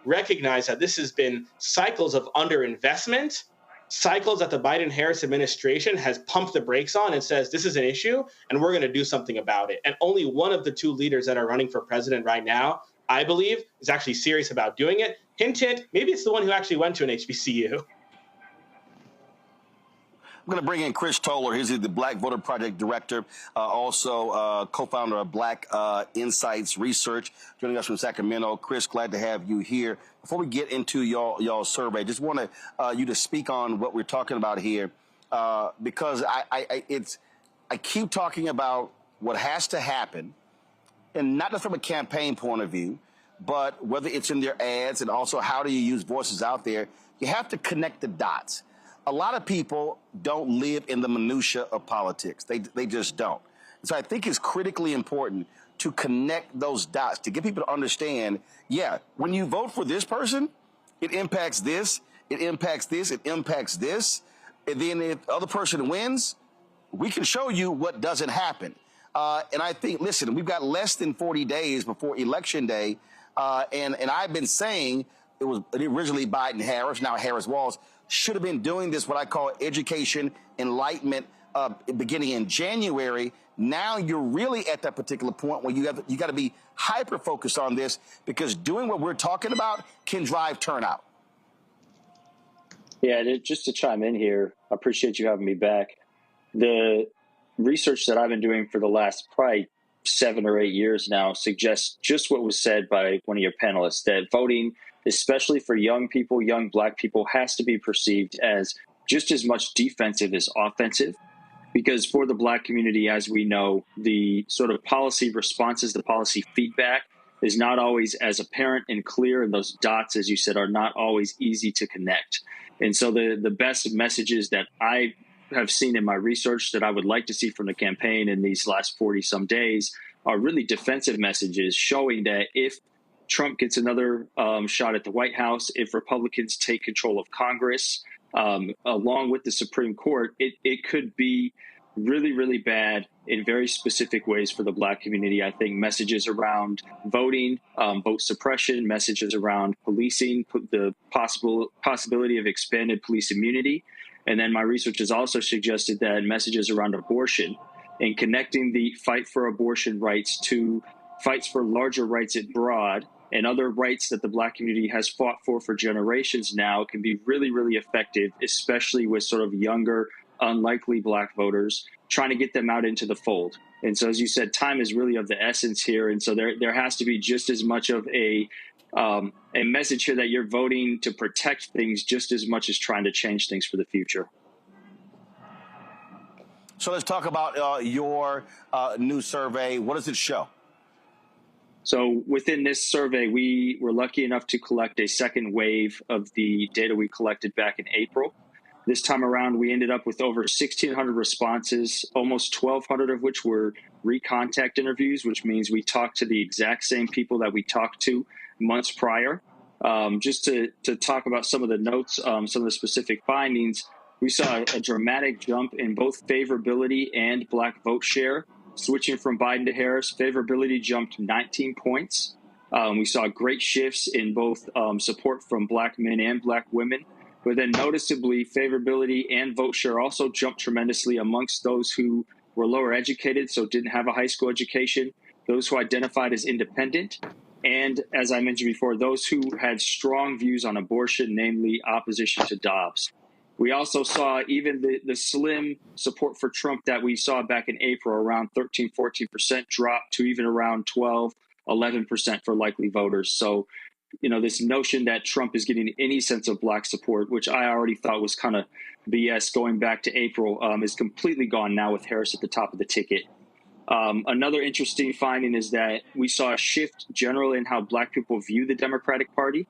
recognize that this has been cycles of underinvestment, cycles that the Biden-Harris administration has pumped the brakes on and says, this is an issue, and we're going to do something about it. And only one of the two leaders that are running for president right now, I believe, is actually serious about doing it. Hint, hint, maybe it's the one who actually went to an HBCU. I'm going to bring in Chris Towler. He's the Black Voter Project Director, also co-founder of Black Insights Research, joining us from Sacramento. Chris, glad to have you here. Before we get into y'all survey, just want you to speak on what we're talking about here, because I keep talking about what has to happen, and not just from a campaign point of view, but whether it's in their ads and also how do you use voices out there. You have to connect the dots. A lot of people don't live in the minutia of politics. They just don't. So I think it's critically important to connect those dots, to get people to understand, yeah, when you vote for this person, it impacts this, it impacts this, it impacts this. And then if the other person wins, we can show you what doesn't happen. And I think, listen, we've got less than 40 days before Election Day. And I've been saying it was originally Biden-Harris, now Harris-Walz, should have been doing this, what I call education, enlightenment, beginning in January. Now you're really at that particular point where you got to be hyper-focused on this, because doing what we're talking about can drive turnout. Yeah, just to chime in here, I appreciate you having me back. The research that I've been doing for the last probably 7 or 8 years now suggests just what was said by one of your panelists, that voting, especially for young people, young Black people, has to be perceived as just as much defensive as offensive. Because for the Black community, as we know, the sort of policy responses, the policy feedback is not always as apparent and clear. And those dots, as you said, are not always easy to connect. And so the best messages that I have seen in my research that I would like to see from the campaign in these last 40 some days are really defensive messages, showing that if Trump gets another shot at the White House, if Republicans take control of Congress, along with the Supreme Court, it could be really, really bad in very specific ways for the Black community. I think messages around voting, vote suppression, messages around policing, the possibility of expanded police immunity. And then my research has also suggested that messages around abortion and connecting the fight for abortion rights to fights for larger rights abroad and other rights that the Black community has fought for generations now can be really, really effective, especially with sort of younger, unlikely Black voters, trying to get them out into the fold. And so, as you said, time is really of the essence here. And so there has to be just as much of a message here that you're voting to protect things just as much as trying to change things for the future. So let's talk about your new survey. What does it show? So within this survey, we were lucky enough to collect a second wave of the data we collected back in April. This time around, we ended up with over 1,600 responses, almost 1,200 of which were recontact interviews, which means we talked to the exact same people that we talked to months prior. Just to talk about some of the notes, some of the specific findings, we saw a dramatic jump in both favorability and Black vote share. Switching from Biden to Harris, favorability jumped 19 points. We saw great shifts in both support from Black men and Black women. But then noticeably, favorability and vote share also jumped tremendously amongst those who were lower educated, so didn't have a high school education, those who identified as independent, and, as I mentioned before, those who had strong views on abortion, namely opposition to Dobbs. We also saw even the slim support for Trump that we saw back in April, around 13, 14%, drop to even around 12, 11% for likely voters. So, this notion that Trump is getting any sense of Black support, which I already thought was kind of BS going back to April, is completely gone now with Harris at the top of the ticket. Another interesting finding is that we saw a shift generally in how Black people view the Democratic Party.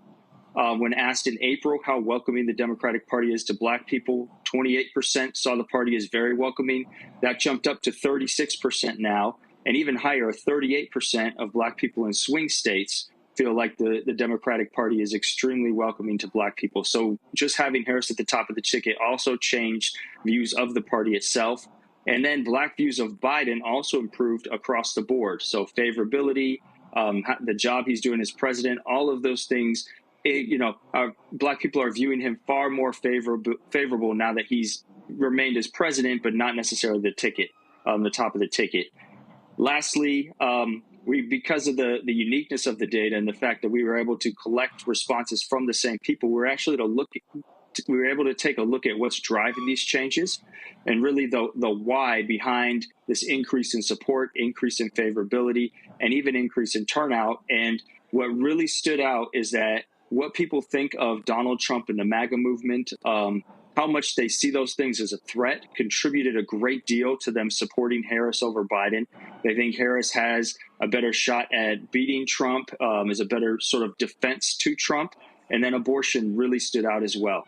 When asked in April how welcoming the Democratic Party is to Black people, 28% saw the party as very welcoming. That jumped up to 36% now, and even higher, 38% of Black people in swing states feel like the Democratic Party is extremely welcoming to Black people. So just having Harris at the top of the ticket also changed views of the party itself. And then Black views of Biden also improved across the board. So favorability, the job he's doing as president, all of those things, Black people are viewing him far more favorable now that he's remained as president, but not necessarily the top of the ticket. Lastly, because of the uniqueness of the data and the fact that we were able to collect responses from the same people, we were able to take a look at what's driving these changes and really the why behind this increase in support, increase in favorability, and even increase in turnout. And what really stood out is that what people think of Donald Trump and the MAGA movement, how much they see those things as a threat, contributed a great deal to them supporting Harris over Biden. They think Harris has a better shot at beating Trump, is a better sort of defense to Trump. And then abortion really stood out as well.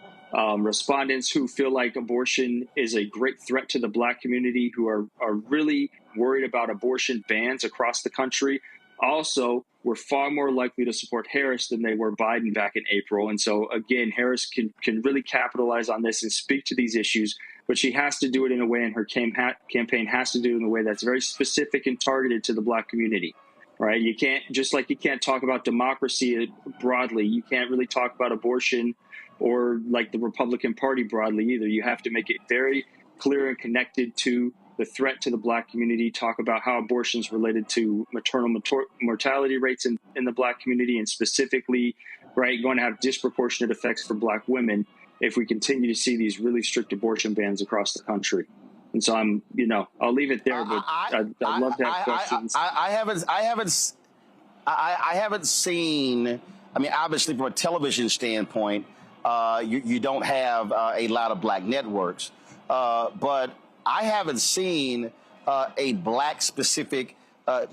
Respondents who feel like abortion is a great threat to the Black community, who are really worried about abortion bans across the country, also were far more likely to support Harris than they were Biden back in April. And so, again, Harris can really capitalize on this and speak to these issues, but she has to do it in a way, and her campaign has to do it in a way that's very specific and targeted to the Black community, right? You can't, just like you can't talk about democracy broadly, you can't really talk about abortion or like the Republican Party broadly either. You have to make it very clear and connected to the threat to the Black community, talk about how abortion is related to maternal mortality rates in the Black community, and specifically, right, going to have disproportionate effects for Black women if we continue to see these really strict abortion bans across the country. And so I'll leave it there, but I'd love to have questions. I haven't seen, I mean, obviously from a television standpoint, you don't have a lot of Black networks, but I haven't seen a Black specific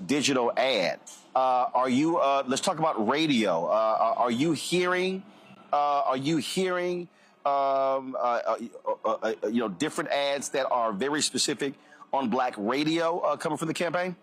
digital ad. Are you? Let's talk about radio. Are you hearing? Different ads that are very specific on Black radio coming from the campaign?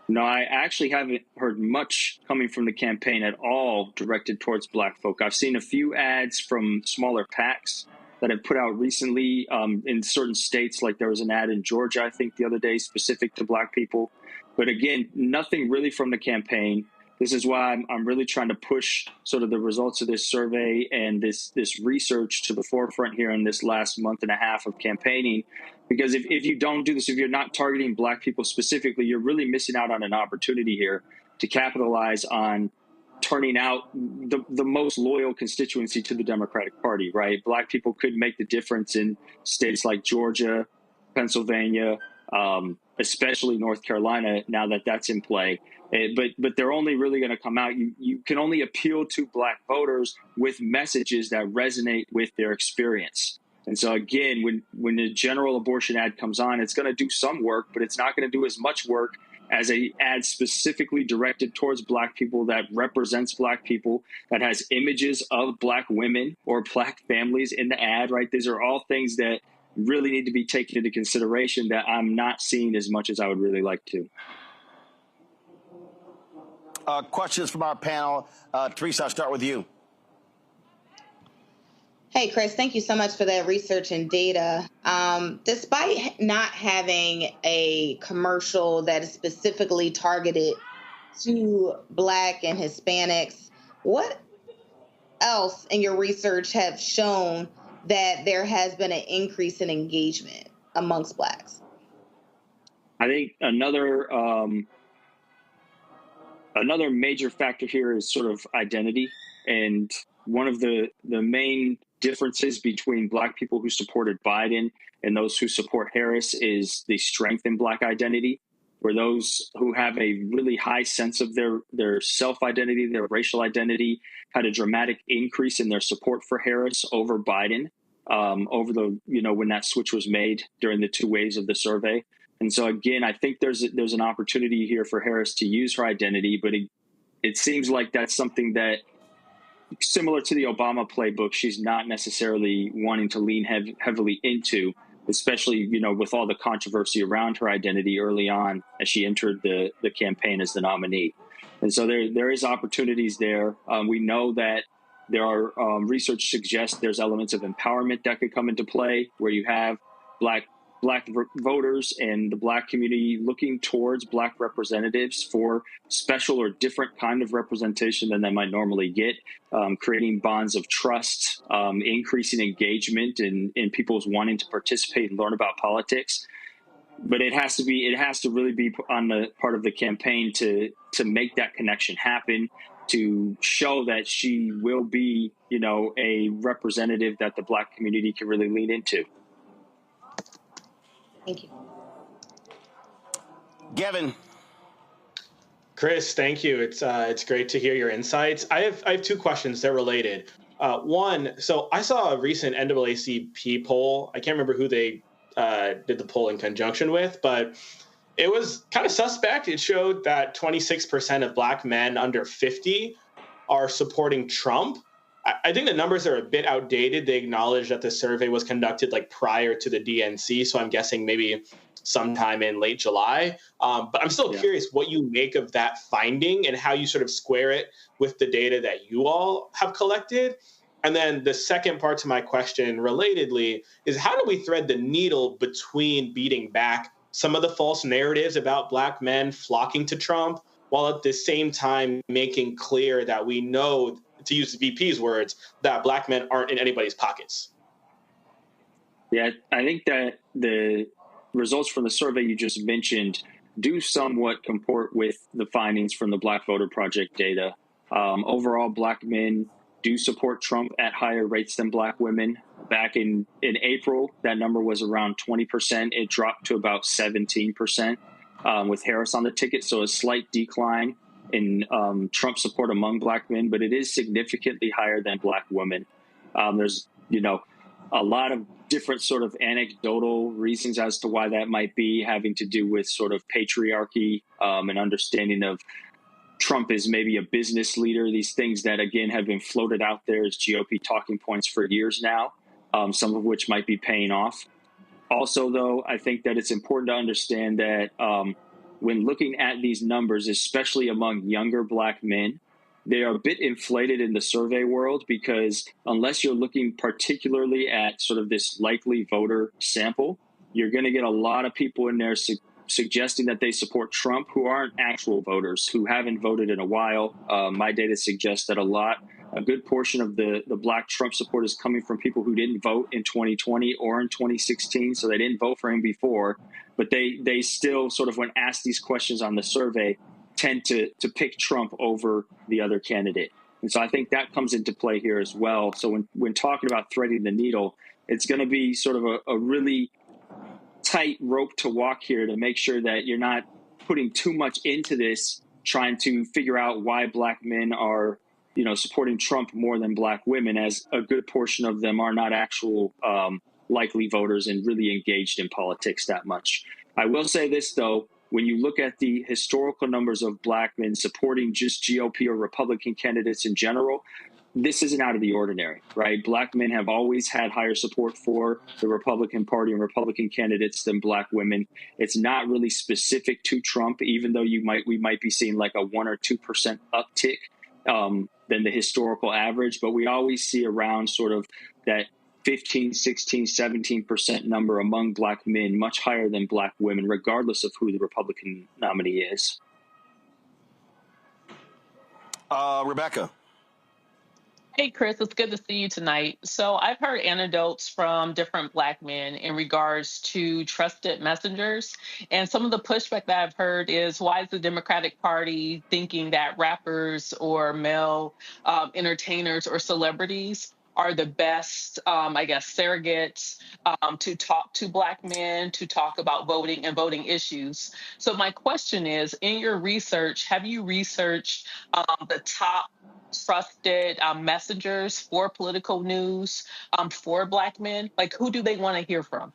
No, I actually haven't heard much coming from the campaign at all directed towards Black folk. I've seen a few ads from smaller PACs that have put out recently in certain states. Like there was an ad in Georgia, I think, the other day specific to Black people. But again, nothing really from the campaign. This is why I'm really trying to push sort of the results of this survey and this research to the forefront here in this last month and a half of campaigning. Because if you don't do this, if you're not targeting Black people specifically, you're really missing out on an opportunity here to capitalize on turning out the most loyal constituency to the Democratic Party, right? Black people could make the difference in states like Georgia, Pennsylvania, especially North Carolina, now that that's in play. But they're only really going to come out. You can only appeal to Black voters with messages that resonate with their experience. And so, again, when the general abortion ad comes on, it's going to do some work, but it's not going to do as much work as a ad specifically directed towards Black people, that represents Black people, that has images of Black women or Black families in the ad, right? These are all things that really need to be taken into consideration that I'm not seeing as much as I would really like to. Questions from our panel. Teresa, I'll start with you. Hey, Chris, thank you so much for that research and data. Despite not having a commercial that is specifically targeted to Black and Hispanics, what else in your research have shown that there has been an increase in engagement amongst Blacks? I think another major factor here is sort of identity. And one of the main differences between Black people who supported Biden and those who support Harris is the strength in Black identity, where those who have a really high sense of their self-identity, their racial identity, had a dramatic increase in their support for Harris over Biden over when that switch was made during the 2 waves of the survey. And so, again, I think there's an opportunity here for Harris to use her identity, but it seems like that's something that, similar to the Obama playbook, she's not necessarily wanting to lean heavily into, especially, with all the controversy around her identity early on as she entered the campaign as the nominee. And so there is opportunities there. We know that there are research suggests there's elements of empowerment that could come into play, where you have Black voters and the Black community looking towards Black representatives for special or different kind of representation than they might normally get, creating bonds of trust, increasing engagement in people's wanting to participate and learn about politics. But it has to really be on the part of the campaign to make that connection happen, to show that she will be, a representative that the Black community can really lean into. Thank you. Gavin. Chris, thank you. It's great to hear your insights. I have 2 questions. They're related. One, so I saw a recent NAACP poll. I can't remember who they did the poll in conjunction with, but it was kind of suspect. It showed that 26% of Black men under 50 are supporting Trump. I think the numbers are a bit outdated. They acknowledge that the survey was conducted prior to the DNC, so I'm guessing maybe sometime in late July. But I'm still curious what you make of that finding and how you sort of square it with the data that you all have collected. And then the second part to my question, relatedly, is how do we thread the needle between beating back some of the false narratives about Black men flocking to Trump, while at the same time making clear that we know, to use the VP's words, that Black men aren't in anybody's pockets? Yeah, I think that the results from the survey you just mentioned do somewhat comport with the findings from the Black Voter Project data. Overall, Black men do support Trump at higher rates than Black women. Back in April, that number was around 20%. It dropped to about 17% with Harris on the ticket, so a slight decline in Trump support among Black men, but it is significantly higher than Black women. There's, a lot of different sort of anecdotal reasons as to why that might be, having to do with sort of patriarchy and understanding of Trump is maybe a business leader. These things that, again, have been floated out there as GOP talking points for years now, some of which might be paying off. Also, though, I think that it's important to understand that when looking at these numbers, especially among younger Black men, they are a bit inflated in the survey world, because unless you're looking particularly at sort of this likely voter sample, you're going to get a lot of people in there suggesting that they support Trump who aren't actual voters, who haven't voted in a while. My data suggests that a good portion of the Black Trump support is coming from people who didn't vote in 2020 or in 2016, so they didn't vote for him before, but they still sort of, when asked these questions on the survey, tend to pick Trump over the other candidate. And so I think that comes into play here as well. So when talking about threading the needle, it's going to be sort of a really tight rope to walk here to make sure that you're not putting too much into this, trying to figure out why Black men are, supporting Trump more than Black women, as a good portion of them are not actual likely voters and really engaged in politics that much. I will say this, though. When you look at the historical numbers of Black men supporting just GOP or Republican candidates in general, this isn't out of the ordinary, right? Black men have always had higher support for the Republican Party and Republican candidates than Black women. It's not really specific to Trump, even though we might be seeing like a 1 or 2% uptick than the historical average. But we always see around sort of that 15, 16, 17% number among Black men, much higher than Black women, regardless of who the Republican nominee is. Rebecca. Hey, Chris, it's good to see you tonight. So I've heard anecdotes from different Black men in regards to trusted messengers. And some of the pushback that I've heard is, why is the Democratic Party thinking that rappers or male entertainers or celebrities are the best, surrogates to talk to Black men, to talk about voting and voting issues? So my question is, in your research, have you researched the top trusted messengers for political news for Black men? Like, who do they want to hear from?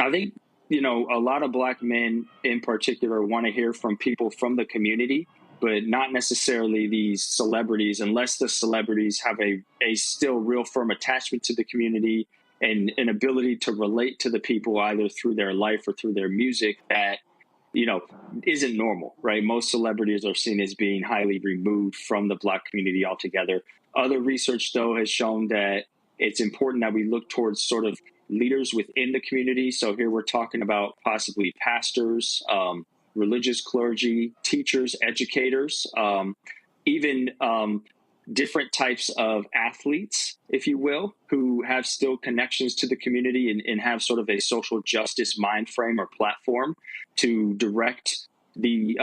I think, a lot of Black men in particular want to hear from people from the community, but not necessarily these celebrities, unless the celebrities have a still real firm attachment to the community and an ability to relate to the people either through their life or through their music that, isn't normal, right? Most celebrities are seen as being highly removed from the Black community altogether. Other research, though, has shown that it's important that we look towards sort of leaders within the community. So here we're talking about possibly pastors, religious clergy, teachers, educators, even different types of athletes, if you will, who have still connections to the community and have sort of a social justice mind frame or platform to direct the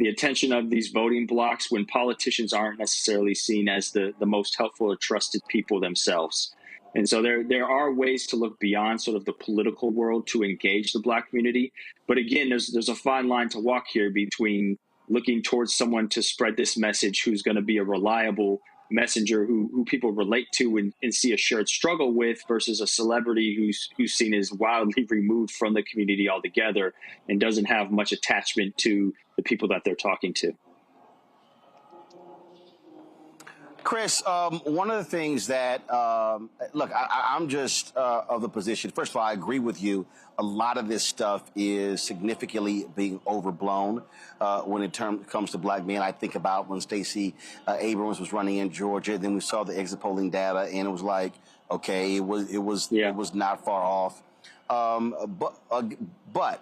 attention of these voting blocks when politicians aren't necessarily seen as the most helpful or trusted people themselves. And so there are ways to look beyond sort of the political world to engage the Black community. But again, there's a fine line to walk here between looking towards someone to spread this message who's going to be a reliable messenger who people relate to and see a shared struggle with, versus a celebrity who's seen as wildly removed from the community altogether and doesn't have much attachment to the people that they're talking to. Chris, one of the things that, I'm just of the position. First of all, I agree with you. A lot of this stuff is significantly being overblown when it comes to Black men. I think about when Stacey Abrams was running in Georgia. Then we saw the exit polling data, and it was like, okay, it was not far off. But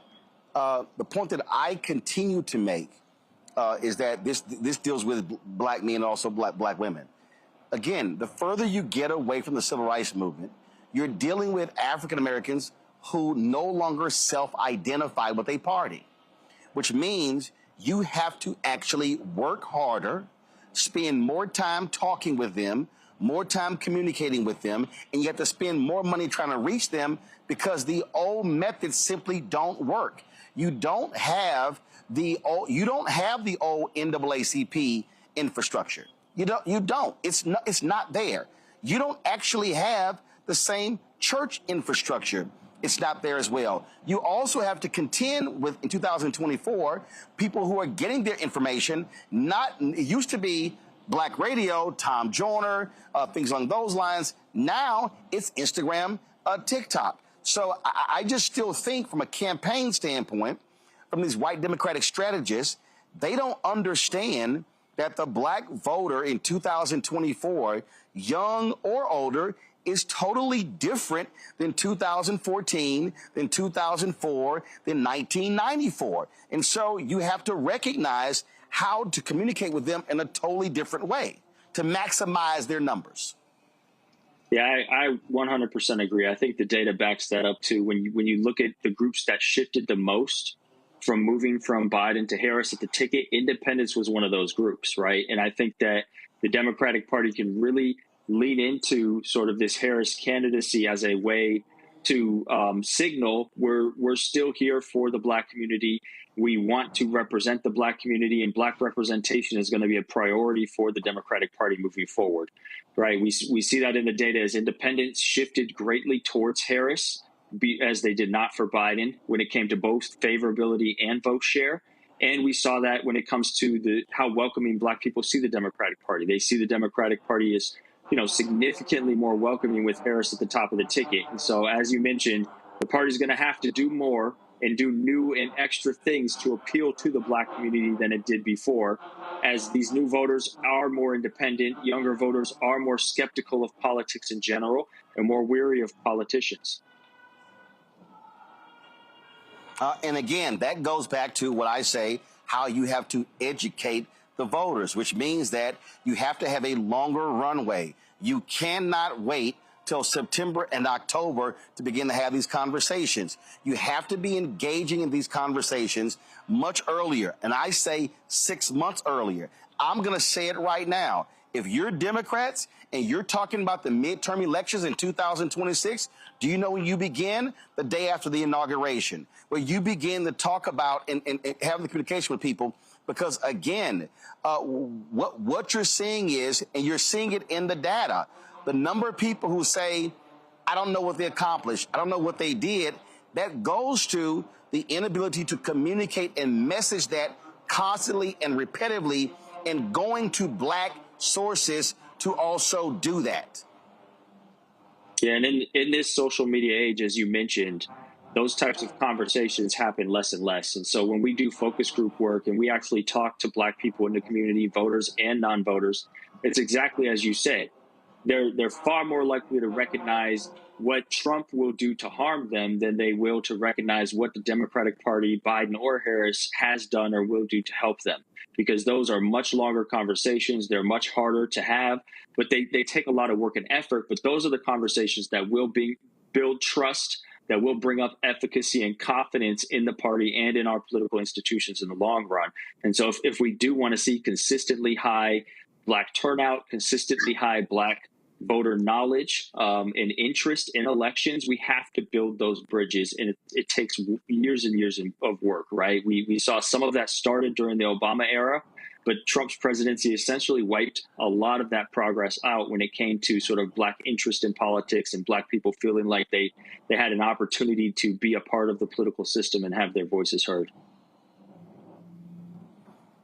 the point that I continue to make is that this deals with Black men and also black women. Again, the further you get away from the civil rights movement, you're dealing with African Americans who no longer self-identify with a party, which means you have to actually work harder, spend more time talking with them, more time communicating with them, and you have to spend more money trying to reach them because the old methods simply don't work. You don't have the old NAACP infrastructure. You don't. It's not there. You don't actually have the same church infrastructure. It's not there as well. You also have to contend with, in 2024, people who are getting their information. It used to be Black radio, Tom Joyner, things along those lines. Now it's Instagram, TikTok. So I just still think, from a campaign standpoint, from these white Democratic strategists, they don't understand that the Black voter in 2024, young or older, is totally different than 2014, than 2004, than 1994. And so you have to recognize how to communicate with them in a totally different way to maximize their numbers. Yeah, I 100% agree. I think the data backs that up too. When you look at the groups that shifted the most from moving from Biden to Harris at the ticket, independents was one of those groups, right? And I think that the Democratic Party can really lean into sort of this Harris candidacy as a way to signal we're still here for the Black community. We want to represent the Black community, and Black representation is going to be a priority for the Democratic Party moving forward, right? We see that in the data as independents shifted greatly towards Harris, as they did not for Biden when it came to both favorability and vote share. And we saw that when it comes to how welcoming Black people see the Democratic Party. They see the Democratic Party as, significantly more welcoming with Harris at the top of the ticket. And so, as you mentioned, the party's going to have to do more and do new and extra things to appeal to the Black community than it did before, as these new voters are more independent. Younger voters are more skeptical of politics in general and more weary of politicians. And again, that goes back to what I say, how you have to educate the voters, which means that you have to have a longer runway. You cannot wait till September and October to begin to have these conversations. You have to be engaging in these conversations much earlier. And I say 6 months earlier. I'm going to say it right now. If you're Democrats and you're talking about the midterm elections in 2026, do you know when you begin? The day after the inauguration, where you begin to talk about and have the communication with people. Because, again, what you're seeing is, and you're seeing it in the data, the number of people who say, I don't know what they accomplished, I don't know what they did, that goes to the inability to communicate and message that constantly and repetitively, and going to Black sources to also do that. Yeah, and in this social media age, as you mentioned, those types of conversations happen less and less. And so when we do focus group work and we actually talk to Black people in the community, voters and non-voters, it's exactly as you said. They're far more likely to recognize what Trump will do to harm them than they will to recognize what the Democratic Party, Biden or Harris, has done or will do to help them. Because those are much longer conversations. They're much harder to have, but they take a lot of work and effort. But those are the conversations that will build trust, that will bring up efficacy and confidence in the party and in our political institutions in the long run. And so if we do want to see consistently high Black turnout, consistently high Black voter knowledge and interest in elections, we have to build those bridges. And it takes years and years of work, right? We saw some of that started during the Obama era, but Trump's presidency essentially wiped a lot of that progress out when it came to sort of Black interest in politics and Black people feeling like they had an opportunity to be a part of the political system and have their voices heard.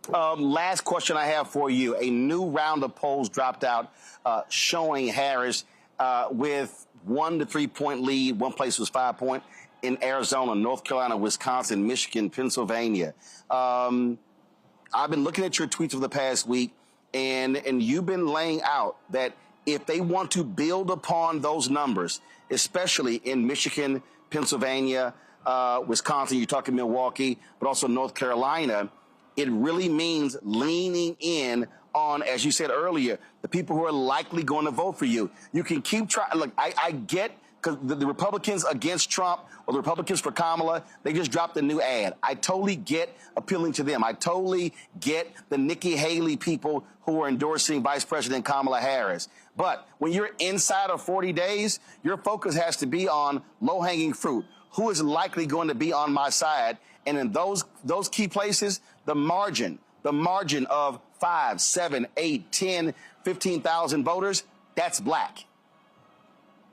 Last question I have for you. A new round of polls dropped out showing Harris with 1 to 3 point lead. One place was 5 point in Arizona, North Carolina, Wisconsin, Michigan, Pennsylvania. I've been looking at your tweets over the past week, and you've been laying out that if they want to build upon those numbers, especially in Michigan, Pennsylvania, Wisconsin, you're talking Milwaukee, but also North Carolina, it really means leaning in on, as you said earlier, the people who are likely going to vote for you. You can keep trying. Look, I get, because the Republicans against Trump or the Republicans for Kamala, they just dropped a new ad. I totally get appealing to them. I totally get the Nikki Haley people who are endorsing Vice President Kamala Harris. But when you're inside of 40 days, your focus has to be on low-hanging fruit. Who is likely going to be on my side? And in those key places, the margin of 5, 7, 8, 10, 15,000 voters, that's Black.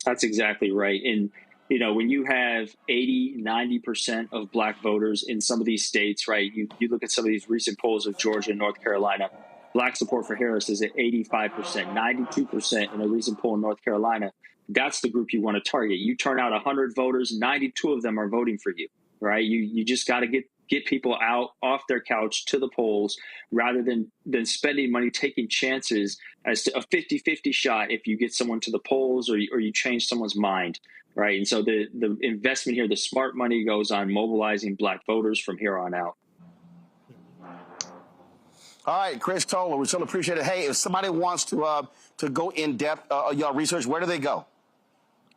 That's exactly right. And, when you have 80, 90% of Black voters in some of these states, right, you look at some of these recent polls of Georgia and North Carolina, Black support for Harris is at 85%, 92% in a recent poll in North Carolina. That's the group you want to target. You turn out 100 voters, 92 of them are voting for you, right? You just got to get people out off their couch to the polls rather than spending money taking chances as to a 50-50 shot if you get someone to the polls or you change someone's mind, right? And so the investment here, the smart money goes on mobilizing Black voters from here on out. All right, Chris Towler, we still appreciate it. Hey, if somebody wants to go in depth, y'all research, where do they go?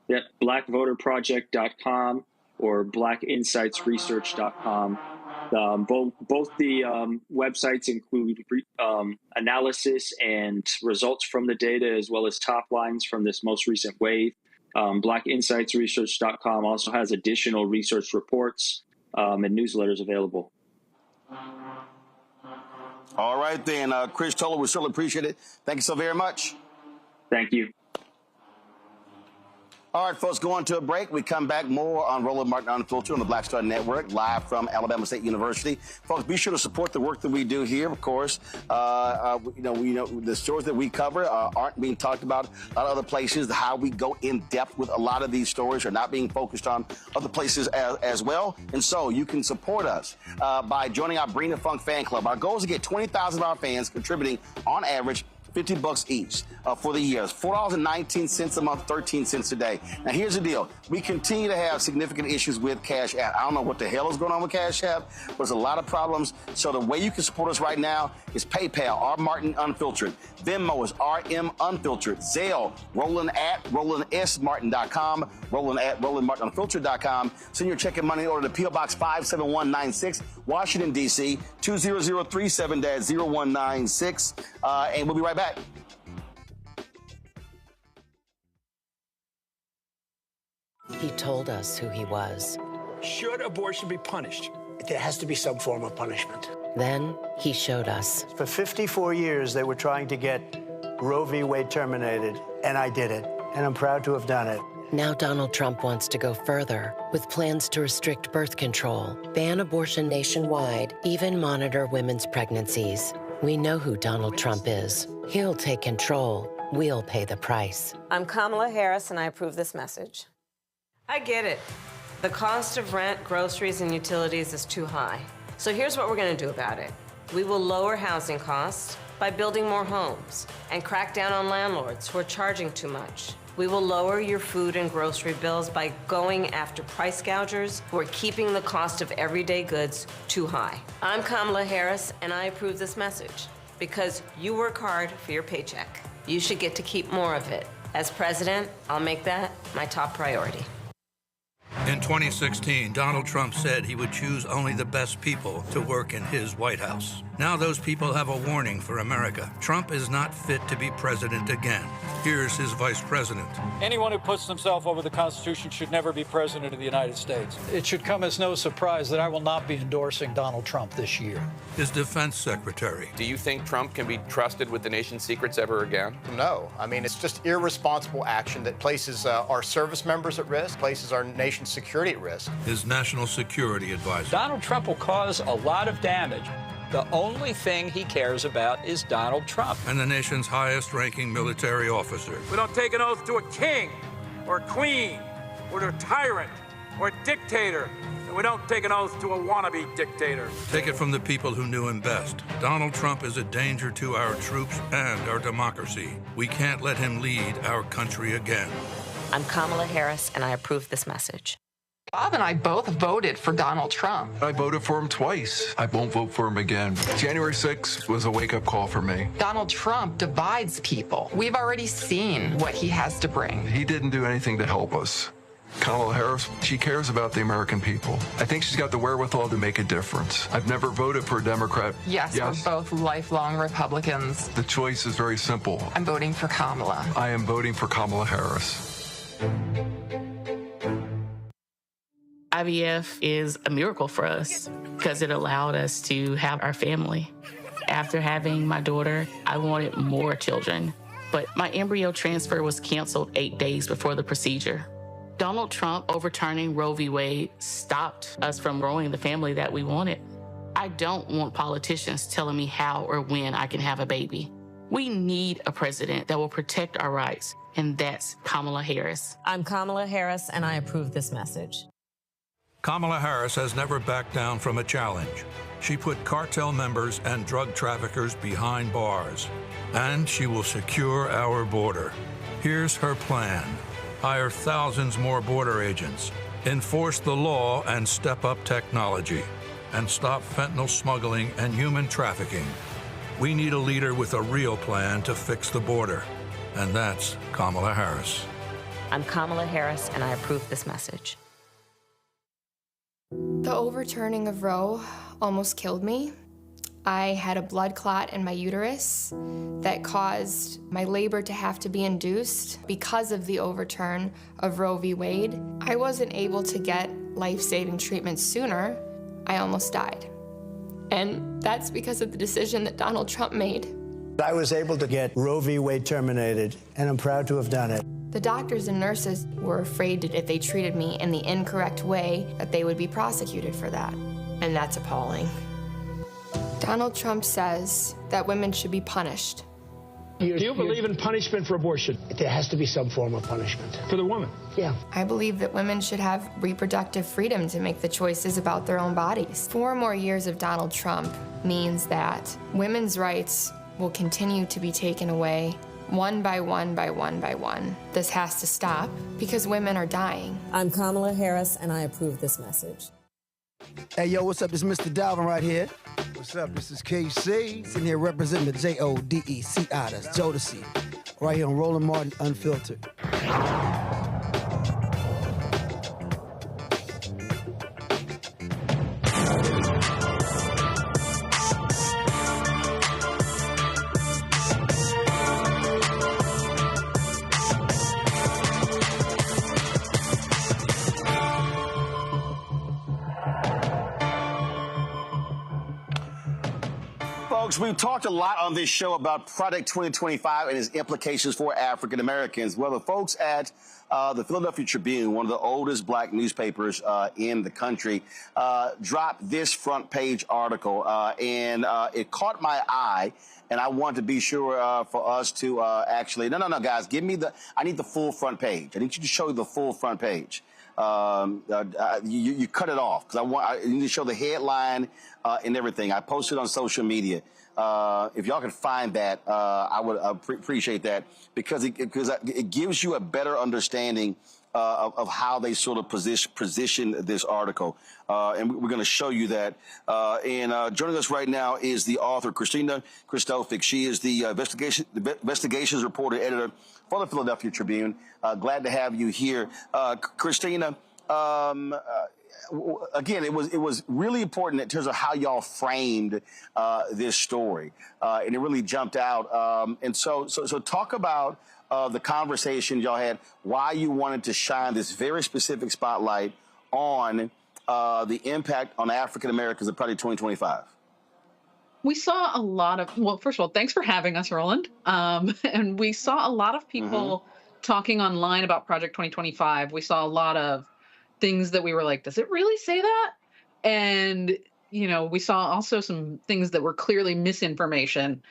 Yep, blackvoterproject.com or blackinsightsresearch.com. Both the websites include analysis and results from the data, as well as top lines from this most recent wave. BlackInsightsResearch.com also has additional research reports and newsletters available. All right, then. Chris Towler, we certainly appreciate it. Thank you so very much. Thank you. All right, folks, going to a break. We come back more on Roland Martin Unfiltered on the Black Star Network, live from Alabama State University. Folks, be sure to support the work that we do here. Of course, we know the stories that we cover aren't being talked about a lot of other places. How we go in depth with a lot of these stories are not being focused on other places as well. And so you can support us by joining our Bring the Funk fan club. Our goal is to get 20,000 of our fans contributing on average $50 each for the year. It's $4.19 a month, 13 cents a day. Now, here's the deal. We continue to have significant issues with Cash App. I don't know what the hell is going on with Cash App, but there's a lot of problems. So the way you can support us right now is PayPal, R. Martin Unfiltered. Venmo is RM Unfiltered. Zelle, Roland at RolandSMartin.com, Roland at RolandMartinUnfiltered.com. Send your check and money order to P.O. Box 57196, Washington, D.C., 20037-0196. And we'll be right back. He told us who he was. Should abortion be punished? There has to be some form of punishment. Then he showed us. For 54 years, they were trying to get Roe v. Wade terminated, and I did it, and I'm proud to have done it. Now Donald Trump wants to go further with plans to restrict birth control, ban abortion nationwide, even monitor women's pregnancies. We know who Donald Trump is. He'll take control. We'll pay the price. I'm Kamala Harris, and I approve this message. I get it. The cost of rent, groceries, and utilities is too high. So here's what we're going to do about it. We will lower housing costs by building more homes and crack down on landlords who are charging too much. We will lower your food and grocery bills by going after price gougers who are keeping the cost of everyday goods too high. I'm Kamala Harris, and I approve this message because you work hard for your paycheck. You should get to keep more of it. As president, I'll make that my top priority. In 2016, Donald Trump said he would choose only the best people to work in his White House. Now those people have a warning for America. Trump is not fit to be president again. Here's his vice president. Anyone who puts themselves over the Constitution should never be president of the United States. It should come as no surprise that I will not be endorsing Donald Trump this year. His defense secretary. Do you think Trump can be trusted with the nation's secrets ever again? No. I mean, it's just irresponsible action that places our service members at risk, places our nation's security at risk. His national security advisor. Donald Trump will cause a lot of damage. The only thing he cares about is Donald Trump. And the nation's highest-ranking military officer. We don't take an oath to a king or a queen or to a tyrant or a dictator. And we don't take an oath to a wannabe dictator. Take it from the people who knew him best. Donald Trump is a danger to our troops and our democracy. We can't let him lead our country again. I'm Kamala Harris, and I approve this message. Bob and I both voted for Donald Trump. I voted for him twice. I won't vote for him again. January 6th was a wake-up call for me. Donald Trump divides people. We've already seen what he has to bring. He didn't do anything to help us. Kamala Harris, she cares about the American people. I think she's got the wherewithal to make a difference. I've never voted for a Democrat. Yes, we're both lifelong Republicans. The choice is very simple. I'm voting for Kamala. I am voting for Kamala Harris. IVF is a miracle for us because it allowed us to have our family. After having my daughter, I wanted more children, but my embryo transfer was canceled 8 days before the procedure. Donald Trump overturning Roe v. Wade stopped us from growing the family that we wanted. I don't want politicians telling me how or when I can have a baby. We need a president that will protect our rights, and that's Kamala Harris. I'm Kamala Harris, and I approve this message. Kamala Harris has never backed down from a challenge. She put cartel members and drug traffickers behind bars, and she will secure our border. Here's her plan. Hire thousands more border agents, enforce the law and step up technology, and stop fentanyl smuggling and human trafficking. We need a leader with a real plan to fix the border, and that's Kamala Harris. I'm Kamala Harris, and I approve this message. The overturning of Roe almost killed me. I had a blood clot in my uterus that caused my labor to have to be induced because of the overturn of Roe v. Wade. I wasn't able to get life-saving treatment sooner. I almost died. And that's because of the decision that Donald Trump made. I was able to get Roe v. Wade terminated, and I'm proud to have done it. The doctors and nurses were afraid that if they treated me in the incorrect way, that they would be prosecuted for that. And that's appalling. Donald Trump says that women should be punished. Do you believe in punishment for abortion? There has to be some form of punishment. For the woman? Yeah. I believe that women should have reproductive freedom to make the choices about their own bodies. 4 more years of Donald Trump means that women's rights will continue to be taken away one by one by one by one. This has to stop because women are dying. I'm Kamala Harris, and I approve this message. Hey, yo, what's up? It's Mr. Dalvin right here. What's up? This is KC. Sitting here representing the JODECI, that's Jodeci, right here on Roland Martin Unfiltered. Folks, we've talked a lot on this show about Project 2025 and its implications for African Americans. Well, the folks at the Philadelphia Tribune, one of the oldest black newspapers in the country, dropped this front page article, and it caught my eye. And I want to be sure for us to actually, no, guys, I need the full front page. I need you to show the full front page. You cut it off because I need to show the headline and everything. I posted on social media. If y'all can find that, I would appreciate that because it gives you a better understanding of how they sort of position this article. And we're going to show you that. And joining us right now is the author, Christina Christophic. She is the investigations reporter, editor for the Philadelphia Tribune. Glad to have you here. Christina, again, it was really important in terms of how y'all framed this story. And it really jumped out. And so talk about the conversation y'all had, why you wanted to shine this very specific spotlight on the impact on African Americans of Project 2025. We saw a lot of, well, first of all, thanks for having us, Roland. And we saw a lot of people talking online about Project 2025. We saw a lot of things that we were like, does it really say that? And, we saw also some things that were clearly misinformation.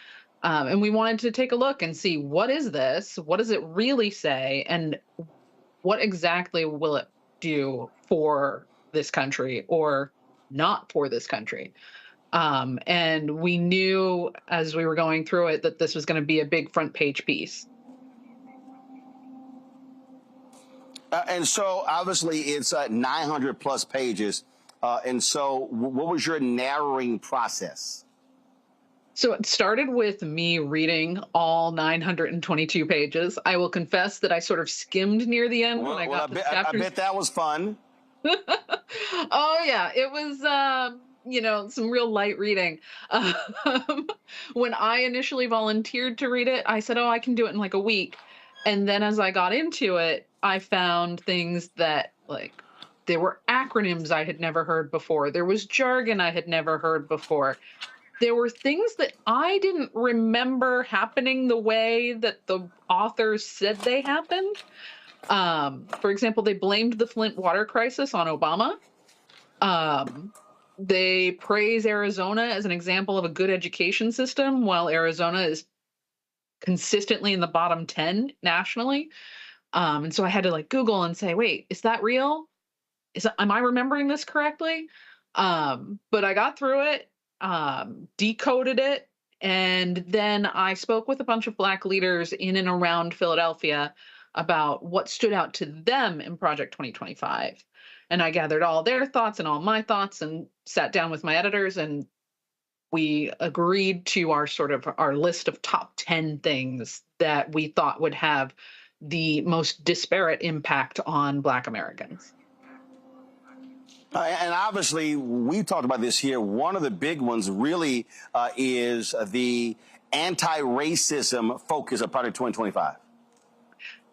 And we wanted to take a look and see, what is this? What does it really say? And what exactly will it do for this country or not for this country? And we knew as we were going through it that this was going to be a big front page piece. And so obviously it's 900 plus pages. And so what was your narrowing process? So it started with me reading all 922 pages. I will confess that I sort of skimmed near the end when I got to chapters. I bet that was fun. Oh, yeah. It was, some real light reading. When I initially volunteered to read it, I said, I can do it in like a week. And then as I got into it, I found things that, there were acronyms I had never heard before. There was jargon I had never heard before. There were things that I didn't remember happening the way that the authors said they happened. For example, they blamed the Flint water crisis on Obama. They praise Arizona as an example of a good education system, while Arizona is consistently in the bottom 10 nationally. And so I had to Google and say, wait, is that real? Am I remembering this correctly? But I got through it. Decoded it, and then I spoke with a bunch of Black leaders in and around Philadelphia about what stood out to them in Project 2025. And I gathered all their thoughts and all my thoughts and sat down with my editors, and we agreed to our list of top 10 things that we thought would have the most disparate impact on Black Americans. And obviously, we've talked about this here. One of the big ones really is the anti-racism focus of Project 2025.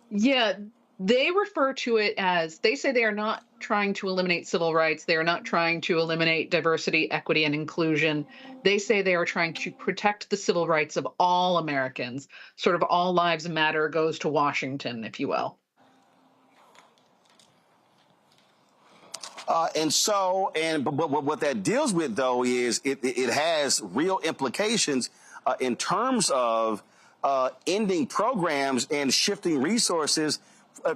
Yeah, they refer to it as, they say they are not trying to eliminate civil rights. They are not trying to eliminate diversity, equity, and inclusion. They say they are trying to protect the civil rights of all Americans. Sort of all lives matter goes to Washington, if you will. But what that deals with, though, is it has real implications in terms of ending programs and shifting resources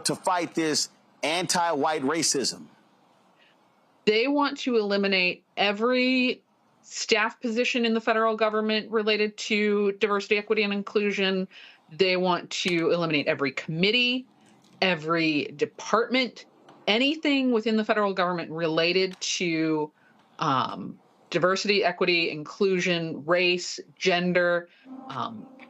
to fight this anti-white racism. They want to eliminate every staff position in the federal government related to diversity, equity, and inclusion. They want to eliminate every committee, every department, anything within the federal government related to diversity, equity, inclusion, race, gender,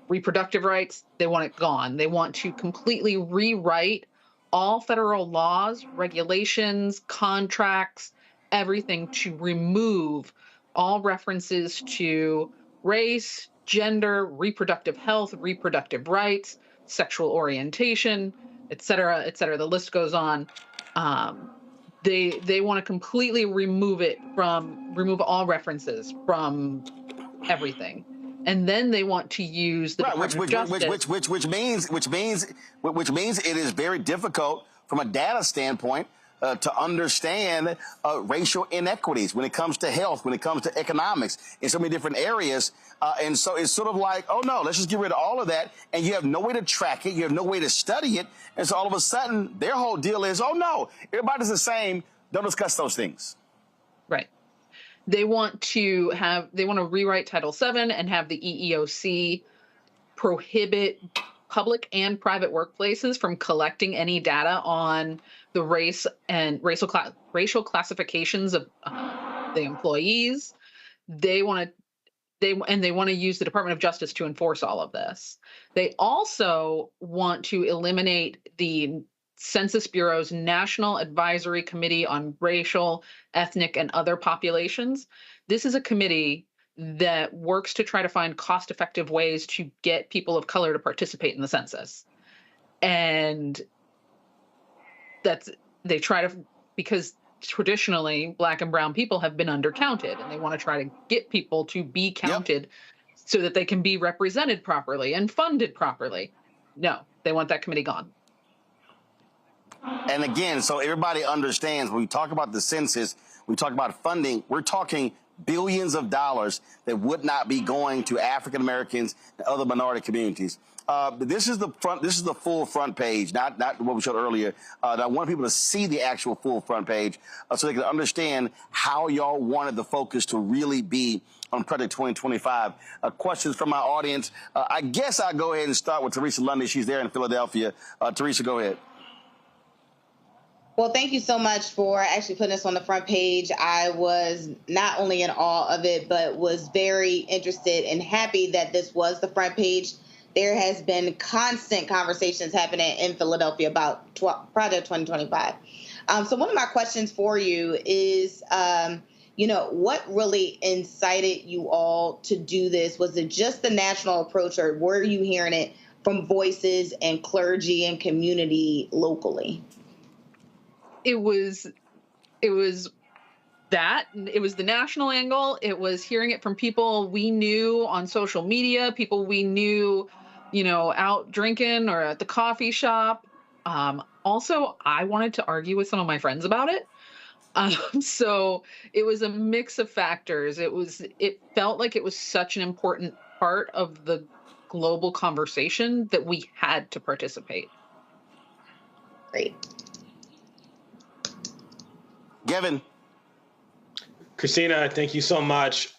reproductive rights. They want it gone. They want to completely rewrite all federal laws, regulations, contracts, everything to remove all references to race, gender, reproductive health, reproductive rights, sexual orientation, et cetera, et cetera. The list goes on. They want to completely remove all references from everything. And then they want to use the Department of Justice. Which means it is very difficult from a data standpoint to understand racial inequities when it comes to health, when it comes to economics, in so many different areas. And so it's sort of like, oh, no, let's just get rid of all of that. And you have no way to track it. You have no way to study it. And so all of a sudden, their whole deal is, oh, no, everybody's the same. Don't discuss those things. Right. They want to rewrite Title VII and have the EEOC prohibit public and private workplaces from collecting any data on the race and racial classifications of the employees. They want to use the Department of Justice to enforce all of this. They also want to eliminate the Census Bureau's National Advisory Committee on Racial, Ethnic, and Other Populations. This is a committee that works to try to find cost-effective ways to get people of color to participate in the census. And because traditionally Black and brown people have been undercounted, and they want to try to get people to be counted so that they can be represented properly and funded properly. No, they want that committee gone. And again, so everybody understands when we talk about the census, we talk about funding, we're talking billions of dollars that would not be going to African Americans and other minority communities. This is the full front page, not what we showed earlier. I want people to see the actual full front page so they can understand how y'all wanted the focus to really be on Project 2025. Questions from my audience. I guess I'll go ahead and start with Teresa Lundy. She's there in Philadelphia. Teresa, go ahead. Well, thank you so much for actually putting us on the front page. I was not only in awe of it, but was very interested and happy that this was the front page. There has been constant conversations happening in Philadelphia about Project 2025. So one of my questions for you is, what really incited you all to do this? Was it just the national approach, or were you hearing it from voices and clergy and community locally? It was that. It was the national angle. It was hearing it from people we knew on social media, people we knew, out drinking or at the coffee shop. Also, I wanted to argue with some of my friends about it. So it was a mix of factors. It felt like it was such an important part of the global conversation that we had to participate. Great. Gavin. Christina, thank you so much.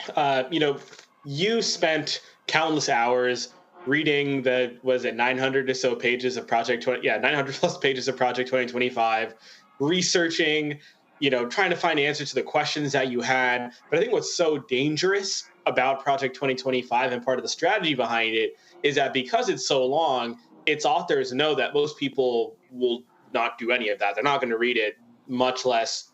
You spent countless hours reading 900 or so pages of 900 plus pages of Project 2025, researching, trying to find answers to the questions that you had. But I think what's so dangerous about Project 2025 and part of the strategy behind it is that because it's so long, its authors know that most people will not do any of that. They're not going to read it, much less,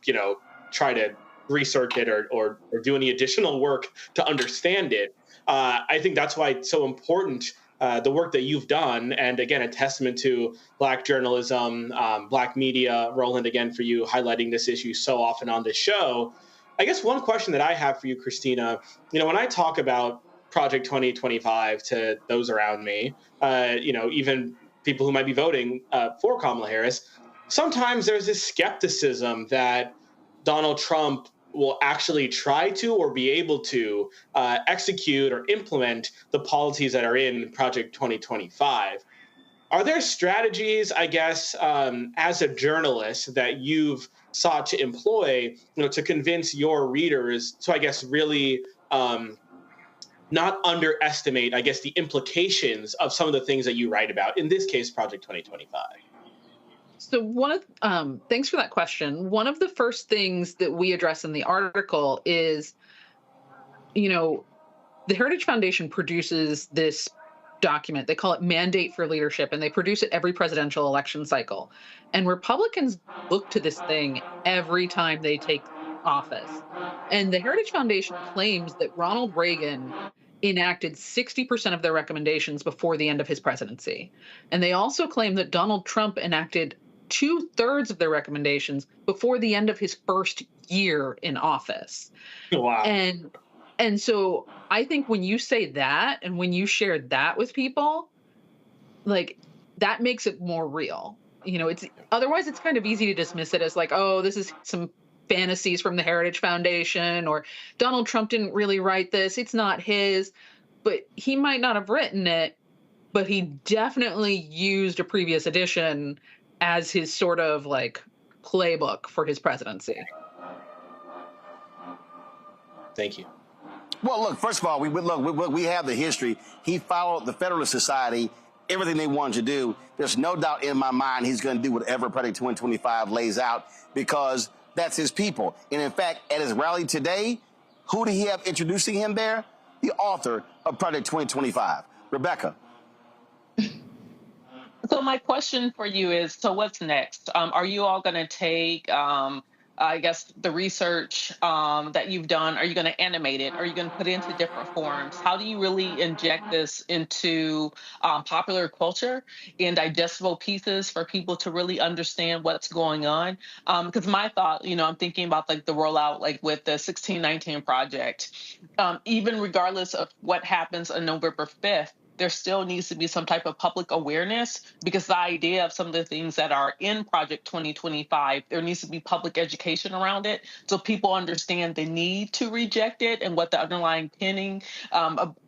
try to research it or do any additional work to understand it. I think that's why it's so important, the work that you've done, and again, a testament to Black journalism, Black media. Roland, again, for you highlighting this issue so often on this show. I guess one question that I have for you, Christina, when I talk about Project 2025 to those around me, even people who might be voting for Kamala Harris, sometimes there's this skepticism that Donald Trump will actually try to or be able to execute or implement the policies that are in Project 2025. Are there strategies, I guess, as a journalist that you've sought to employ, to convince your readers to, I guess, really not underestimate, I guess, the implications of some of the things that you write about, in this case, Project 2025? So thanks for that question. One of the first things that we address in the article is, the Heritage Foundation produces this document. They call it Mandate for Leadership, and they produce it every presidential election cycle. And Republicans look to this thing every time they take office. And the Heritage Foundation claims that Ronald Reagan enacted 60% of their recommendations before the end of his presidency. And they also claim that Donald Trump enacted 2/3 of their recommendations before the end of his first year in office. Wow. And so I think when you say that and when you share that with people, like, that makes it more real. Otherwise it's kind of easy to dismiss it as like, oh, this is some fantasies from the Heritage Foundation, or Donald Trump didn't really write this. It's not his. But he might not have written it, but he definitely used a previous edition as his sort of like playbook for his presidency. Thank you. Well, look, first of all, we have the history. He followed the Federalist Society, everything they wanted to do. There's no doubt in my mind he's going to do whatever Project 2025 lays out, because that's his people. And in fact, at his rally today, who did he have introducing him there? The author of Project 2025, Rebecca. So my question for you is, so what's next? Are you all going to take, I guess, the research that you've done? Are you going to animate it? Are you going to put it into different forms? How do you really inject this into popular culture in digestible pieces for people to really understand what's going on? Because my thought, I'm thinking about like the rollout, like with the 1619 project, even regardless of what happens on November 5th, there still needs to be some type of public awareness, because the idea of some of the things that are in Project 2025, there needs to be public education around it so people understand the need to reject it and what the underlying pinning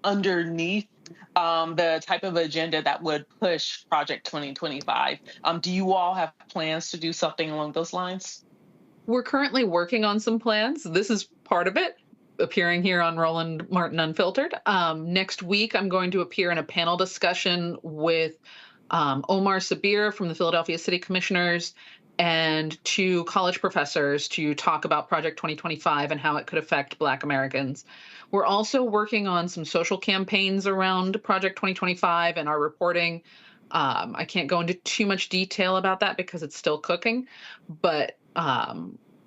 underneath the type of agenda that would push Project 2025. Do you all have plans to do something along those lines? We're currently working on some plans. This is part of it, appearing here on Roland Martin Unfiltered. Next week, I'm going to appear in a panel discussion with Omar Sabir from the Philadelphia City Commissioners and 2 college professors to talk about Project 2025 and how it could affect Black Americans. We're also working on some social campaigns around Project 2025 and our reporting. I can't go into too much detail about that because it's still cooking, but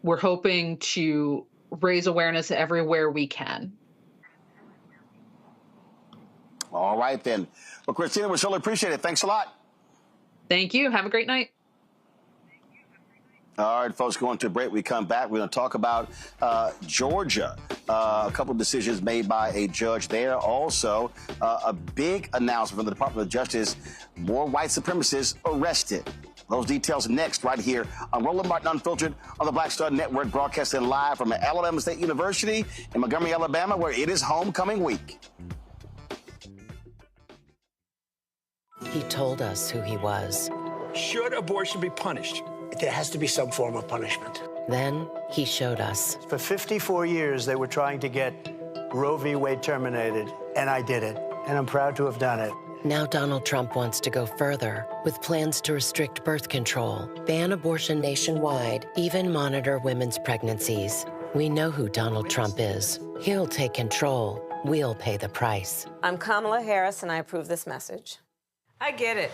we're hoping to raise awareness everywhere we can. All right, then. Well, Christina, we surely appreciate it. Thanks a lot. Thank you. Have a great night. All right, folks, going to a break. We come back. We're going to talk about Georgia. A couple of decisions made by a judge there. Also, a big announcement from the Department of Justice. More white supremacists arrested. Those details next, right here on Roland Martin Unfiltered on the Black Star Network, broadcasting live from Alabama State University in Montgomery, Alabama, where it is homecoming week. He told us who he was. Should abortion be punished? There has to be some form of punishment. Then he showed us. For 54 years, they were trying to get Roe v. Wade terminated, and I did it, and I'm proud to have done it. Now Donald Trump wants to go further with plans to restrict birth control, ban abortion nationwide, even monitor women's pregnancies. We know who Donald Trump is. He'll take control. We'll pay the price. I'm Kamala Harris, and I approve this message. I get it.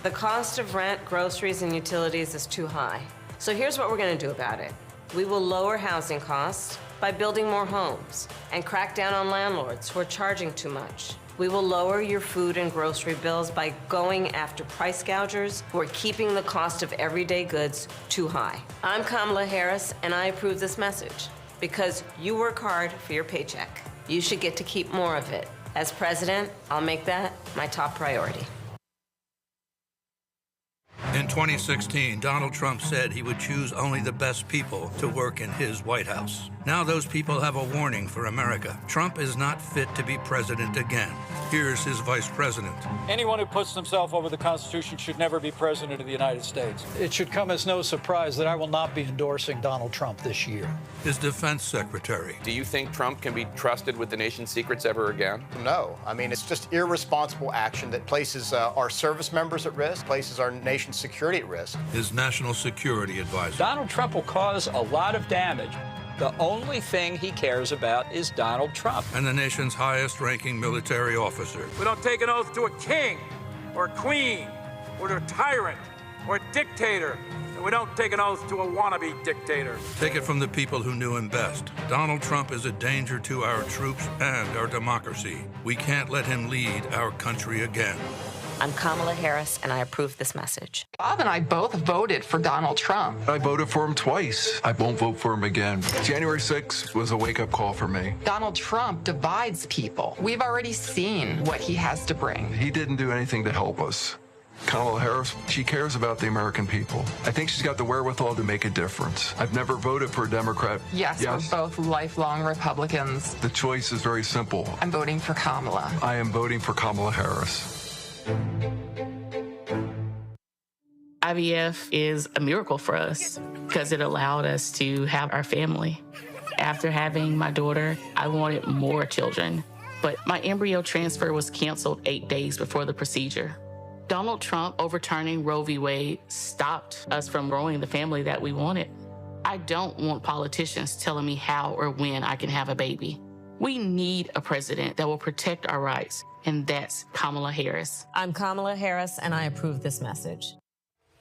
The cost of rent, groceries, and utilities is too high. So here's what we're going to do about it. We will lower housing costs by building more homes and crack down on landlords who are charging too much. We will lower your food and grocery bills by going after price gougers who are keeping the cost of everyday goods too high. I'm Kamala Harris, and I approve this message because you work hard for your paycheck. You should get to keep more of it. As president, I'll make that my top priority. In 2016, Donald Trump said he would choose only the best people to work in his White House. Now those people have a warning for America. Trump is not fit to be president again. Here's his vice president. Anyone who puts himself over the Constitution should never be president of the United States. It should come as no surprise that I will not be endorsing Donald Trump this year. His defense secretary. Do you think Trump can be trusted with the nation's secrets ever again? No. I mean, it's just irresponsible action that places our service members at risk, places our nation's security at risk. His national security advisor. Donald Trump will cause a lot of damage. The only thing he cares about is Donald Trump. And the nation's highest-ranking military officer. We don't take an oath to a king or a queen or to a tyrant or a dictator. And we don't take an oath to a wannabe dictator. Take it from the people who knew him best. Donald Trump is a danger to our troops and our democracy. We can't let him lead our country again. I'm Kamala Harris, and I approve this message. Bob and I both voted for Donald Trump. I voted for him twice. I won't vote for him again. January 6th was a wake-up call for me. Donald Trump divides people. We've already seen what he has to bring. He didn't do anything to help us. Kamala Harris, she cares about the American people. I think she's got the wherewithal to make a difference. I've never voted for a Democrat. Yes, we're both lifelong Republicans. The choice is very simple. I'm voting for Kamala. I am voting for Kamala Harris. IVF is a miracle for us because it allowed us to have our family. After having my daughter, I wanted more children, but my embryo transfer was canceled 8 days before the procedure. Donald Trump overturning Roe v. Wade stopped us from growing the family that we wanted. I don't want politicians telling me how or when I can have a baby. We need a president that will protect our rights, and that's Kamala Harris. I'm Kamala Harris, and I approve this message.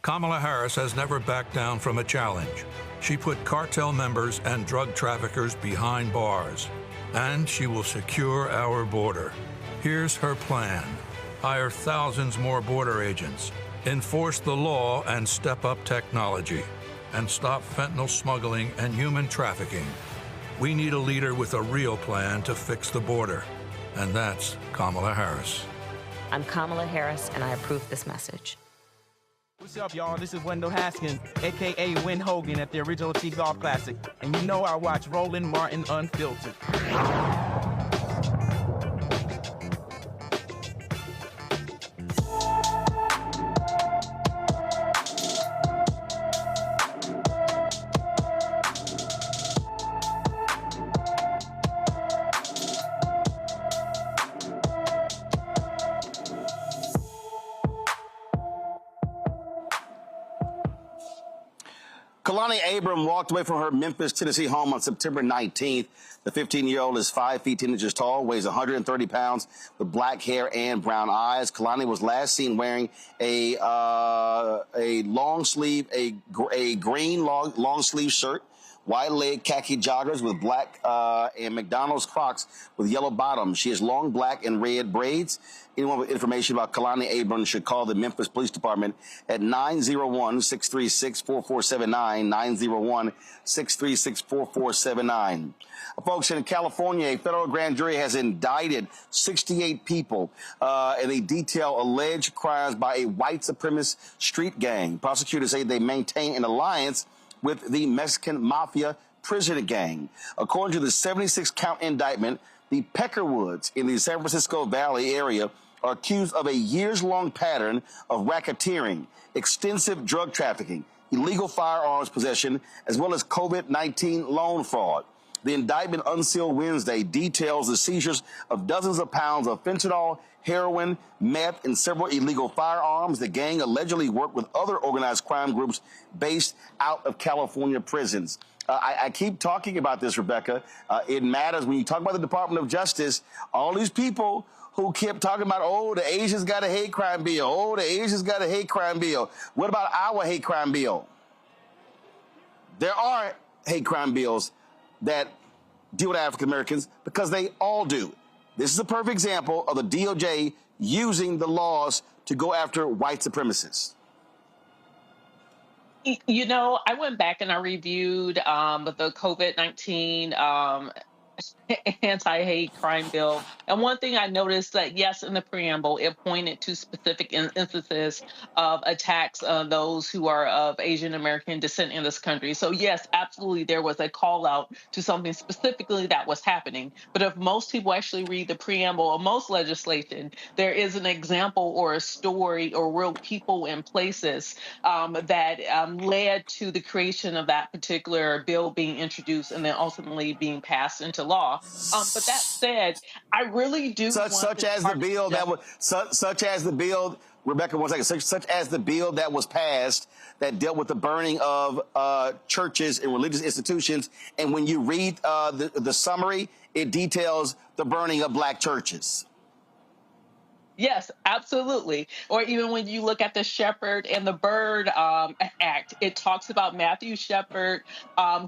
Kamala Harris has never backed down from a challenge. She put cartel members and drug traffickers behind bars, and she will secure our border. Here's her plan. Hire thousands more border agents, enforce the law and step up technology, and stop fentanyl smuggling and human trafficking. We need a leader with a real plan to fix the border, and that's Kamala Harris. I'm Kamala Harris, and I approve this message. What's up, y'all? This is Wendell Haskins, a.k.a. Win Hogan at the original T-Golf Classic, and you know I watch Roland Martin Unfiltered. Kalani Abram walked away from her Memphis, Tennessee home on September 19th. The 15-year-old is 5 feet 10 inches tall, weighs 130 pounds, with black hair and brown eyes. Kalani was last seen wearing a long sleeve, a green long sleeve shirt, wide leg khaki joggers with black and McDonald's Crocs with yellow bottoms. She has long black and red braids. Anyone with information about Kalani Abrams should call the Memphis Police Department at 901-636-4479, 901-636-4479. Folks, in California, a federal grand jury has indicted 68 people, and they detail alleged crimes by a white supremacist street gang. Prosecutors say they maintain an alliance with the Mexican Mafia prison gang. According to the 76-count indictment, the Peckerwoods in the San Francisco Valley area are accused of a years-long pattern of racketeering, extensive drug trafficking, illegal firearms possession, as well as COVID-19 loan fraud. The indictment, unsealed Wednesday, details the seizures of dozens of pounds of fentanyl, heroin, meth, and several illegal firearms. The gang allegedly worked with other organized crime groups based out of California prisons. I keep talking about this, Rebecca. It matters when you talk about the Department of Justice. All these people who kept talking about, oh, the Asians got a hate crime bill. Oh, the Asians got a hate crime bill. What about our hate crime bill? There aren't hate crime bills that deal with African Americans, because they all do. This is a perfect example of the DOJ using the laws to go after white supremacists. You know, I went back and I reviewed the COVID-19 anti-hate crime bill. And one thing I noticed that, yes, in the preamble, it pointed to specific instances of attacks on those who are of Asian American descent in this country. So yes, absolutely, there was a call out to something specifically that was happening. But if most people actually read the preamble of most legislation, there is an example or a story or real people and places that led to the creation of that particular bill being introduced and then ultimately being passed into law. But that said, I really do such as the bill that was such as the bill. Rebecca, one second. Such as the bill that was passed that dealt with the burning of churches and religious institutions. And when you read the summary, it details the burning of black churches. Yes, absolutely. Or even when you look at the Shepherd and the Bird Act, it talks about Matthew Shepard,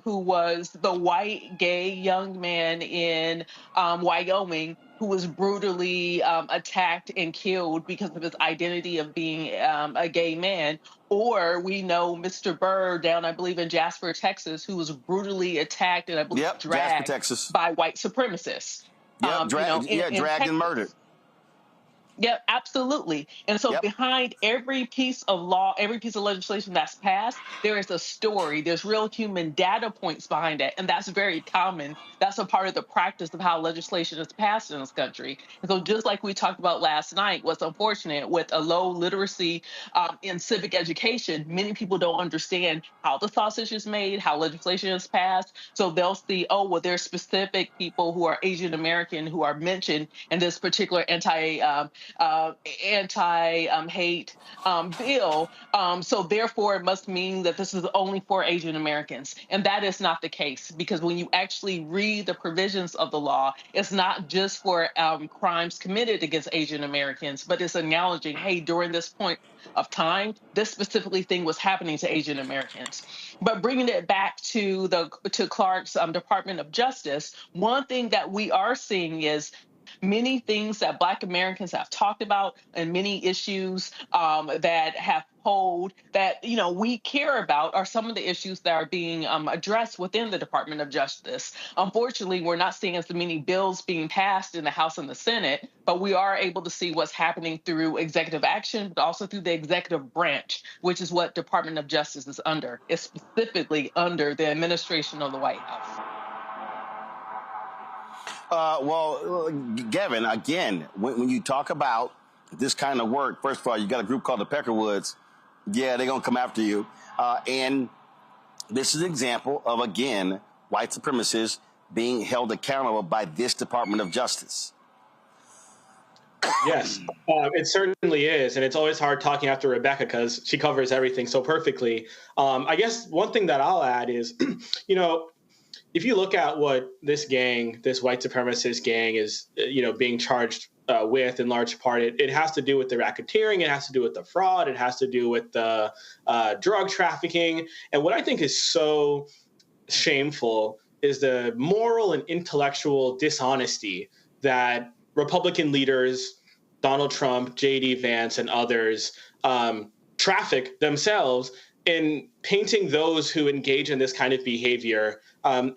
who was the white gay young man in Wyoming who was brutally attacked and killed because of his identity of being a gay man. Or we know Mr. Bird down, I believe, in Jasper, Texas, who was brutally attacked and I believe dragged by white supremacists. Dragged and murdered. Yeah, absolutely. And so behind every piece of law, every piece of legislation that's passed, there is a story. There's real human data points behind it. And that's very common. That's a part of the practice of how legislation is passed in this country. And so just like we talked about last night, what's unfortunate with a low literacy in civic education, many people don't understand how the sausage is made, how legislation is passed. So they'll see, oh, well, there's specific people who are Asian American who are mentioned in this particular anti-hate bill. So therefore, it must mean that this is only for Asian Americans. And that is not the case, because when you actually read the provisions of the law, it's not just for crimes committed against Asian Americans, but it's acknowledging, hey, during this point of time, this specifically thing was happening to Asian Americans. But bringing it back to Clark's Department of Justice, one thing that we are seeing is many things that Black Americans have talked about and many issues that have polled that, you know, we care about are some of the issues that are being addressed within the Department of Justice. Unfortunately, we're not seeing as many bills being passed in the House and the Senate, but we are able to see what's happening through executive action, but also through the executive branch, which is what Department of Justice is under. It's specifically under the administration of the White House. Well, Gavin, again, when you talk about this kind of work, first of all, you got a group called the Peckerwoods. Yeah, they're going to come after you. And this is an example of, again, white supremacists being held accountable by this Department of Justice. Yes, it certainly is. And it's always hard talking after Rebecca because she covers everything so perfectly. I guess one thing that I'll add is, you know, if you look at what this gang, this white supremacist gang is, you know, being charged with in large part, it has to do with the racketeering, it has to do with the fraud, it has to do with the drug trafficking. And what I think is so shameful is the moral and intellectual dishonesty that Republican leaders, Donald Trump, J.D. Vance, and others traffic themselves in painting those who engage in this kind of behavior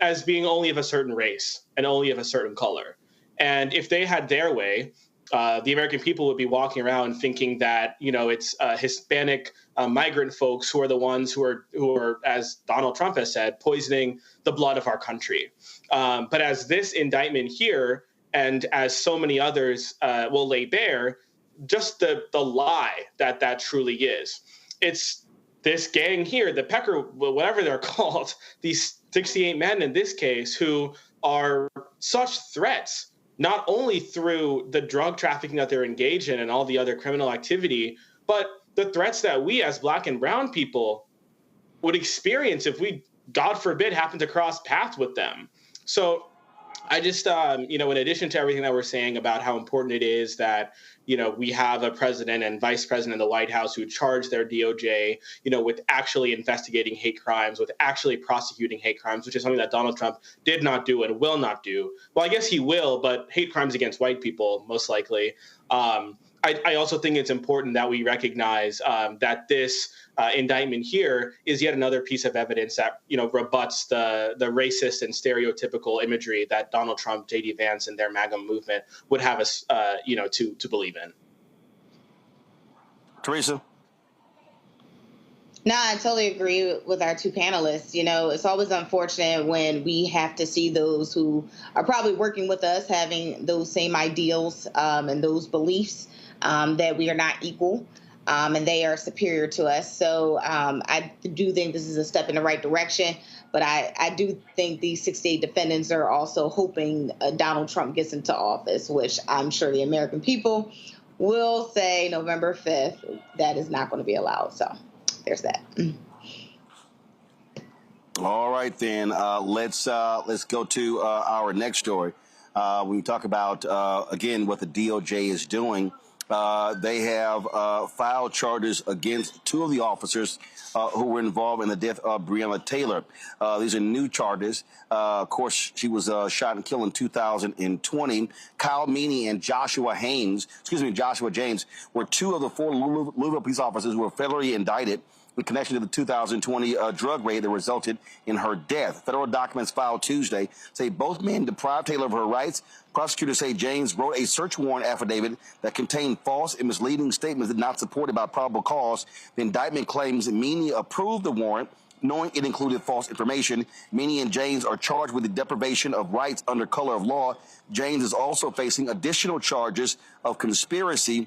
as being only of a certain race and only of a certain color. And if they had their way, the American people would be walking around thinking that, you know, it's Hispanic migrant folks who are the ones who are, as Donald Trump has said, poisoning the blood of our country. But as this indictment here, and as so many others will lay bare, just the lie that truly is. It's this gang here, the Pecker, whatever they're called, these 68 men in this case, who are such threats, not only through the drug trafficking that they're engaged in and all the other criminal activity, but the threats that we as Black and brown people would experience if we, God forbid, happen to cross paths with them. So I just, in addition to everything that we're saying about how important it is that, we have a president and vice president in the White House who charge their DOJ, with actually investigating hate crimes, with actually prosecuting hate crimes, which is something that Donald Trump did not do and will not do. Well, I guess he will, but hate crimes against white people, most likely. I also think it's important that we recognize that this indictment here is yet another piece of evidence that rebuts the racist and stereotypical imagery that Donald Trump, J.D. Vance, and their MAGA movement would have us, to believe in. Teresa? No, I totally agree with our two panelists. It's always unfortunate when we have to see those who are probably working with us having those same ideals and those beliefs that we are not equal and they are superior to us. So I do think this is a step in the right direction. But I do think these 68 defendants are also hoping Donald Trump gets into office, which I'm sure the American people will say November 5th, that is not going to be allowed. So there's that. All right, then. Let's go to our next story. We talk about, again, what the DOJ is doing. They have filed charges against two of the officers who were involved in the death of Breonna Taylor. These are new charges. Of course, she was shot and killed in 2020. Kyle Meany and Joshua James were two of the four Louisville police officers who were federally indicted in connection to the 2020 drug raid that resulted in her death. Federal documents filed Tuesday say both men deprived Taylor of her rights. Prosecutors say James wrote a search warrant affidavit that contained false and misleading statements that not supported by probable cause. The indictment claims Meany approved the warrant, knowing it included false information. Meany and James are charged with the deprivation of rights under color of law. James is also facing additional charges of conspiracy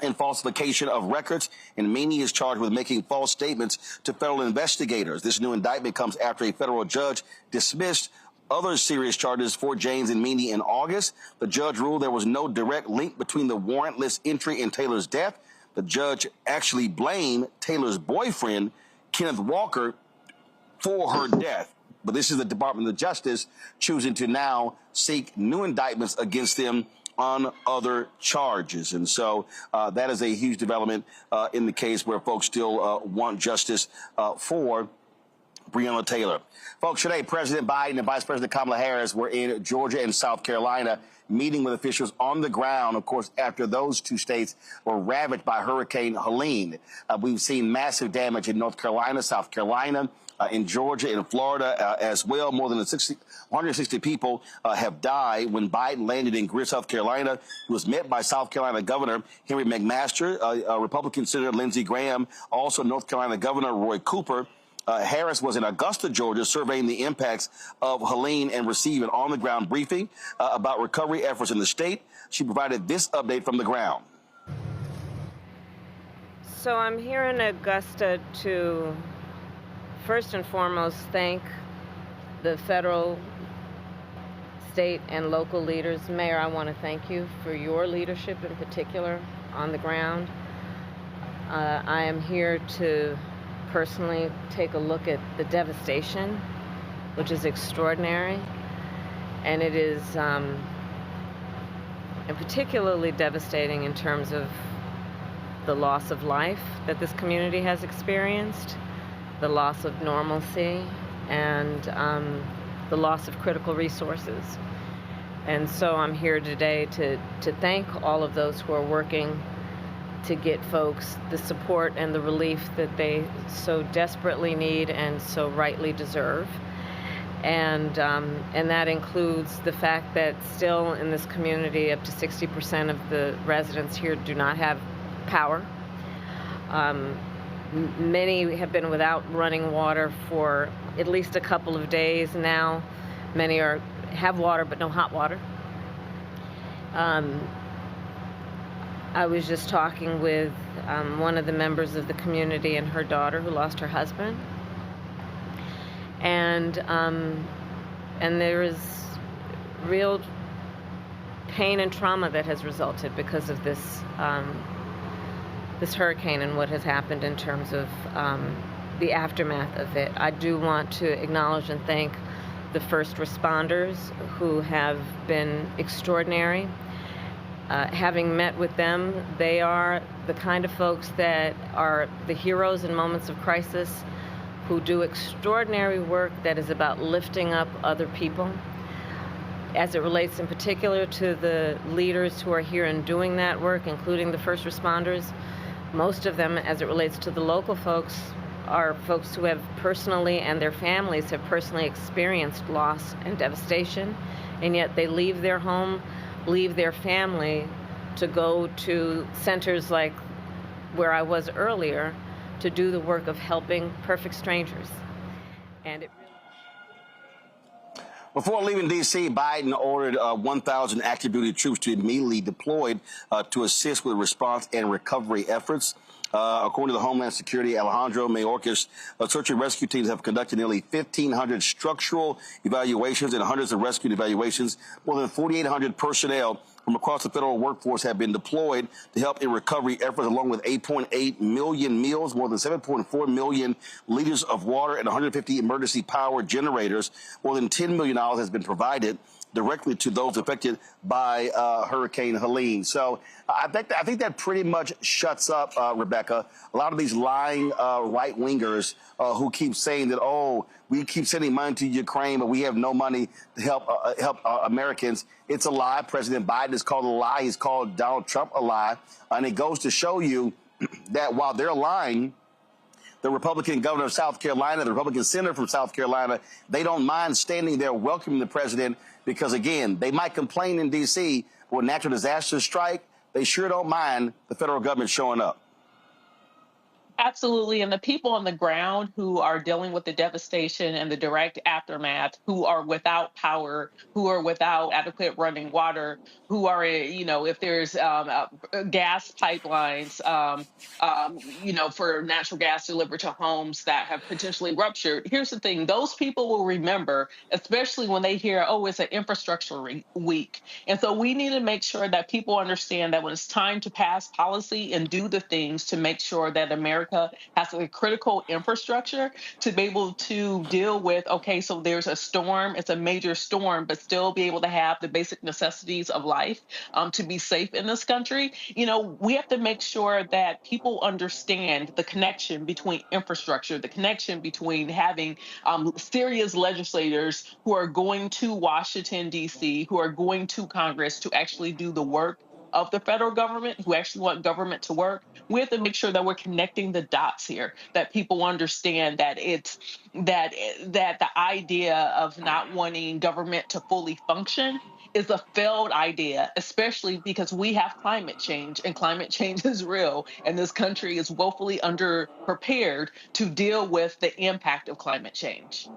and falsification of records, and Meany is charged with making false statements to federal investigators. This new indictment comes after a federal judge dismissed other serious charges for James and Meany in August. The judge ruled there was no direct link between the warrantless entry and Taylor's death. The judge actually blamed Taylor's boyfriend, Kenneth Walker, for her death. But this is the Department of Justice choosing to now seek new indictments against them on other charges. And so that is a huge development in the case where folks still want justice for Breonna Taylor. Folks, today, President Biden and Vice President Kamala Harris were in Georgia and South Carolina meeting with officials on the ground, of course, after those two states were ravaged by Hurricane Helene. We've seen massive damage in North Carolina, South Carolina, in Georgia, in Florida as well. More than 160 people have died. When Biden landed in Greer, South Carolina, he was met by South Carolina Governor Henry McMaster, Republican Senator Lindsey Graham, also North Carolina Governor Roy Cooper. Harris was in Augusta, Georgia, surveying the impacts of Helene and received an on-the-ground briefing about recovery efforts in the state. She provided this update from the ground. So I'm here in Augusta to first and foremost thank the federal, state, and local leaders. Mayor, I want to thank you for your leadership in particular on the ground. I am here to personally take a look at the devastation, which is extraordinary, and it is and particularly devastating in terms of the loss of life that this community has experienced, the loss of normalcy, and the loss of critical resources. And so I'm here today to thank all of those who are working to get folks the support and the relief that they so desperately need and so rightly deserve. And that includes the fact that still in this community, up to 60% of the residents here do not have power. Many have been without running water for at least a couple of days now. Many have water but no hot water. I was just talking with one of the members of the community and her daughter who lost her husband. And there is real pain and trauma that has resulted because of this hurricane and what has happened in terms of the aftermath of it. I do want to acknowledge and thank the first responders who have been extraordinary. Having met with them, they are the kind of folks that are the heroes in moments of crisis, who do extraordinary work that is about lifting up other people. As it relates in particular to the leaders who are here and doing that work, including the first responders, most of them, as it relates to the local folks, are folks who have personally, and their families have personally experienced loss and devastation, and yet they leave their home, leave their family to go to centers like where I was earlier to do the work of helping perfect strangers. And it Before leaving D.C., Biden ordered 1,000 active duty troops to immediately deployed to assist with response and recovery efforts. According to the Homeland Security, Alejandro Mayorkas, search and rescue teams have conducted nearly 1,500 structural evaluations and hundreds of rescue evaluations. More than 4,800 personnel from across the federal workforce have been deployed to help in recovery efforts, along with 8.8 million meals, more than 7.4 million liters of water, and 150 emergency power generators. More than $10 million has been provided directly to those affected by Hurricane Helene. So I think that pretty much shuts up, Rebecca, a lot of these lying right-wingers who keep saying that, oh, we keep sending money to Ukraine, but we have no money to help Americans. It's a lie. President Biden is called a lie. He's called Donald Trump a lie. And it goes to show you that while they're lying, the Republican governor of South Carolina, the Republican senator from South Carolina, they don't mind standing there welcoming the president because, again, they might complain in D.C. when natural disasters strike. They sure don't mind the federal government showing up. Absolutely. And the people on the ground who are dealing with the devastation and the direct aftermath, who are without power, who are without adequate running water, who are, if there's gas pipelines, for natural gas delivered to homes that have potentially ruptured. Here's the thing. Those people will remember, especially when they hear, oh, it's an infrastructure week. And so we need to make sure that people understand that when it's time to pass policy and do the things to make sure that America has a critical infrastructure to be able to deal with, okay, so there's a storm, it's a major storm, but still be able to have the basic necessities of life to be safe in this country. We have to make sure that people understand the connection between infrastructure, the connection between having serious legislators who are going to Washington, D.C., who are going to Congress to actually do the work of the federal government, who actually want government to work. We have to make sure that we're connecting the dots here, that people understand that it's that the idea of not wanting government to fully function is a failed idea, especially because we have climate change, and climate change is real, and this country is woefully underprepared to deal with the impact of climate change.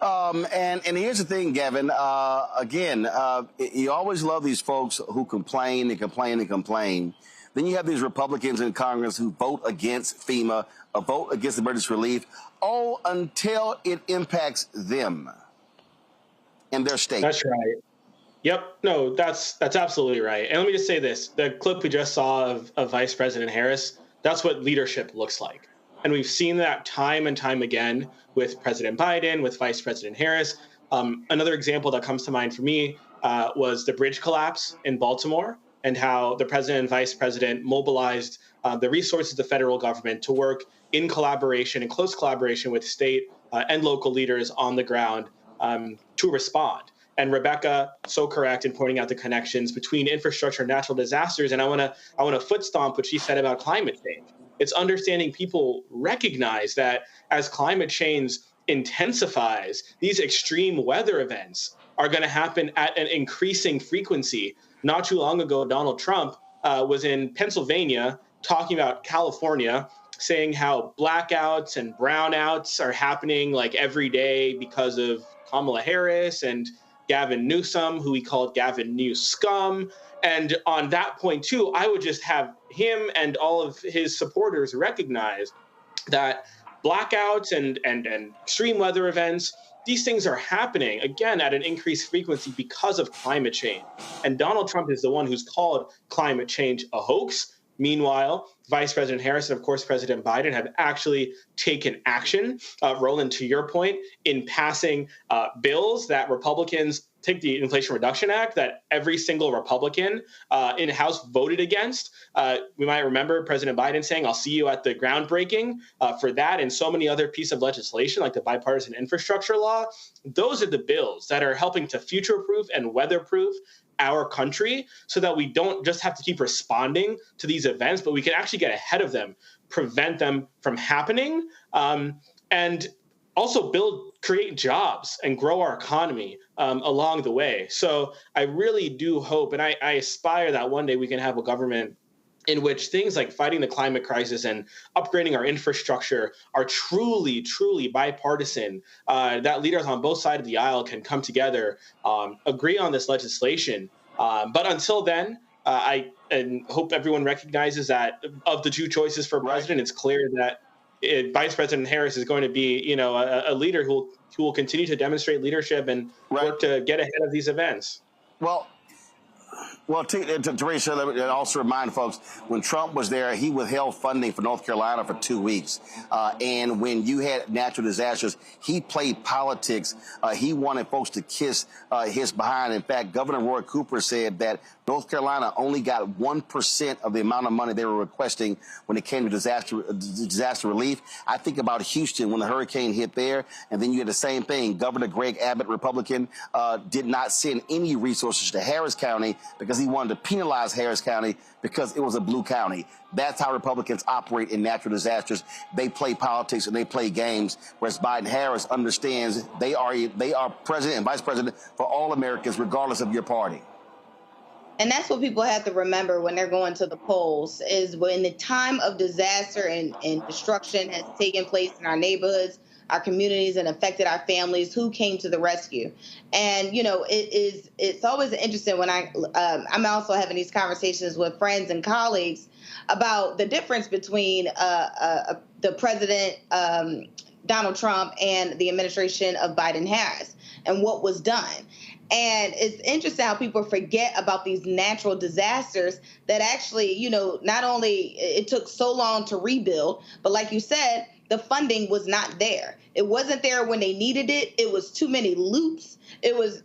And here's the thing, Gavin. You always love these folks who complain and complain and complain. Then you have these Republicans in Congress who vote against FEMA, vote against emergency relief, all until it impacts them and their state. That's right. Yep. No, that's absolutely right. And let me just say this. The clip we just saw of Vice President Harris, that's what leadership looks like. And we've seen that time and time again with President Biden, with Vice President Harris. Another example that comes to mind for me was the bridge collapse in Baltimore, and how the president and vice president mobilized the resources of the federal government to work in collaboration, in close collaboration with state and local leaders on the ground to respond. And Rebecca, so correct in pointing out the connections between infrastructure and natural disasters. And I want to foot stomp what she said about climate change. It's understanding people recognize that as climate change intensifies, these extreme weather events are going to happen at an increasing frequency. Not too long ago, Donald Trump was in Pennsylvania talking about California, saying how blackouts and brownouts are happening like every day because of Kamala Harris and Gavin Newsom, who he called Gavin New Scum. And on that point, too, I would just have him and all of his supporters recognize that blackouts and extreme weather events, these things are happening, again, at an increased frequency because of climate change. And Donald Trump is the one who's called climate change a hoax. Meanwhile, Vice President Harris and, of course, President Biden have actually taken action, Roland, to your point, in passing bills that Republicans take the Inflation Reduction Act that every single Republican in the House voted against. We might remember President Biden saying, I'll see you at the groundbreaking for that and so many other pieces of legislation like the bipartisan infrastructure law. Those are the bills that are helping to future-proof and weather-proof our country so that we don't just have to keep responding to these events, but we can actually get ahead of them, prevent them from happening, and also create jobs and grow our economy along the way. So I really do hope, and I aspire that one day we can have a government in which things like fighting the climate crisis and upgrading our infrastructure are truly, truly bipartisan, that leaders on both sides of the aisle can come together, agree on this legislation. But until then, I hope everyone recognizes that of the two choices for president, it's clear that Vice President Harris is going to be, a leader who will continue to demonstrate leadership and work to get ahead of these events. Well, Teresa, let me also remind folks, when Trump was there, he withheld funding for North Carolina for 2 weeks. And when you had natural disasters, he played politics. He wanted folks to kiss his behind. In fact, Governor Roy Cooper said that North Carolina only got 1% of the amount of money they were requesting when it came to disaster relief. I think about Houston when the hurricane hit there, and then you had the same thing. Governor Greg Abbott, Republican, did not send any resources to Harris County because he wanted to penalize Harris County because it was a blue county. That's how Republicans operate in natural disasters. They play politics and they play games, whereas Biden-Harris understands they are president and vice president for all Americans, regardless of your party. And that's what people have to remember when they're going to the polls, is when the time of disaster and destruction has taken place in our neighborhoods, our communities, and affected our families, who came to the rescue. And, it's always interesting when I'm also having these conversations with friends and colleagues about the difference between the president, Donald Trump, and the administration of Biden-Harris and what was done. And it's interesting how people forget about these natural disasters that actually, not only it took so long to rebuild, but like you said, the funding was not there. It wasn't there when they needed it. It was too many loops. It was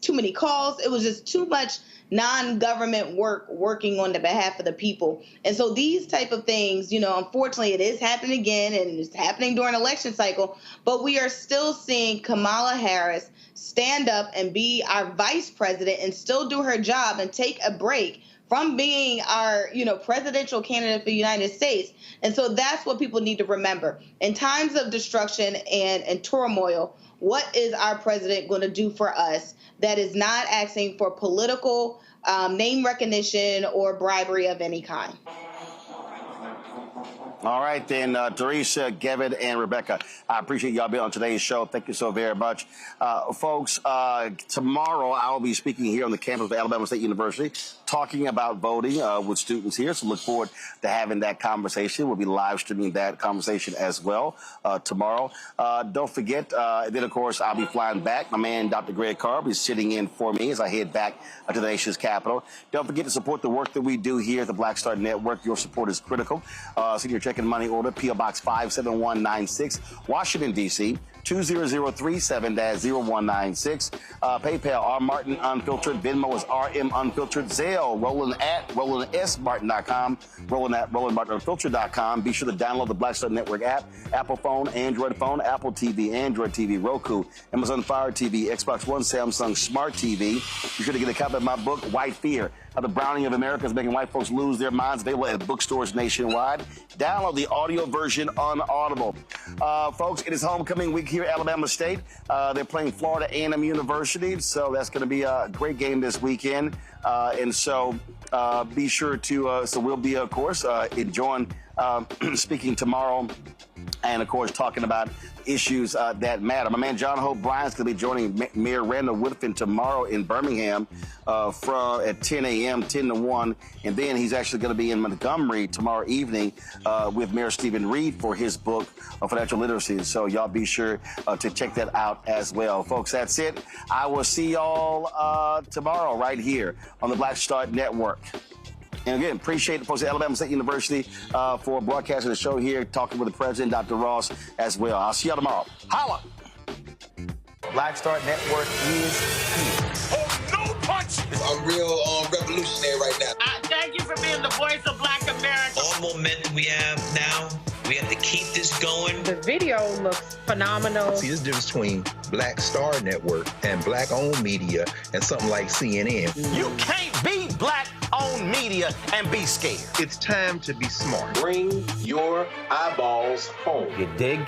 too many calls. It was just too much non-government working on the behalf of the people. And so these type of things, unfortunately, it is happening again, and it's happening during election cycle, but we are still seeing Kamala Harris stand up and be our vice president and still do her job and take a break from being our, presidential candidate for the United States. And so that's what people need to remember. In times of destruction and turmoil, what is our president going to do for us that is not asking for political name recognition or bribery of any kind? All right, then, Teresa, Gavin, and Rebecca, I appreciate y'all being on today's show. Thank you so very much. Folks, tomorrow I will be speaking here on the campus of Alabama State University, talking about voting with students here. So look forward to having that conversation. We'll be live streaming that conversation as well tomorrow. Don't forget, then, of course, I'll be flying back. My man, Dr. Greg Carr, is sitting in for me as I head back to the nation's capital. Don't forget to support the work that we do here at the Black Star Network. Your support is critical. Send your check and money order, P.O. Box 57196, Washington, D.C., 20037-0196. PayPal, R. Martin Unfiltered. Venmo is RM Unfiltered. Zelle, Roland at RolandSMartin.com. Roland at RolandMartinUnfiltered.com. Be sure to download the Black Star Network app. Apple phone, Android phone, Apple TV, Android TV, Roku, Amazon Fire TV, Xbox One, Samsung Smart TV. Be sure to get a copy of my book, White Fear, How the Browning of America is Making White Folks Lose Their Minds, available at bookstores nationwide. Download the audio version on Audible. Folks, it is homecoming week here at Alabama State. They're playing Florida A&M University, so that's going to be a great game this weekend. And so be sure to, so we'll be, of course, enjoying speaking tomorrow and, of course, talking about issues that matter. My man John Hope Bryant's going to be joining Mayor Randall Woodfin tomorrow in Birmingham at 10 a.m., 10 to 1. And then he's actually going to be in Montgomery tomorrow evening with Mayor Stephen Reed for his book of financial literacy. So y'all be sure to check that out as well. Folks, that's it. I will see y'all tomorrow right here on the Black Star Network. And again, appreciate the folks at Alabama State University for broadcasting the show here, talking with the president, Dr. Ross, as well. I'll see y'all tomorrow. Holla! Black Star Network is here. Oh, no punch! I'm real revolutionary right now. Thank you for being the voice of Black America. All momentum we have now, we have to keep this going. The video looks phenomenal. See, this difference between Black Star Network and Black-owned media and something like CNN. You can't be Black-owned media and be scared. It's time to be smart. Bring your eyeballs home. You dig?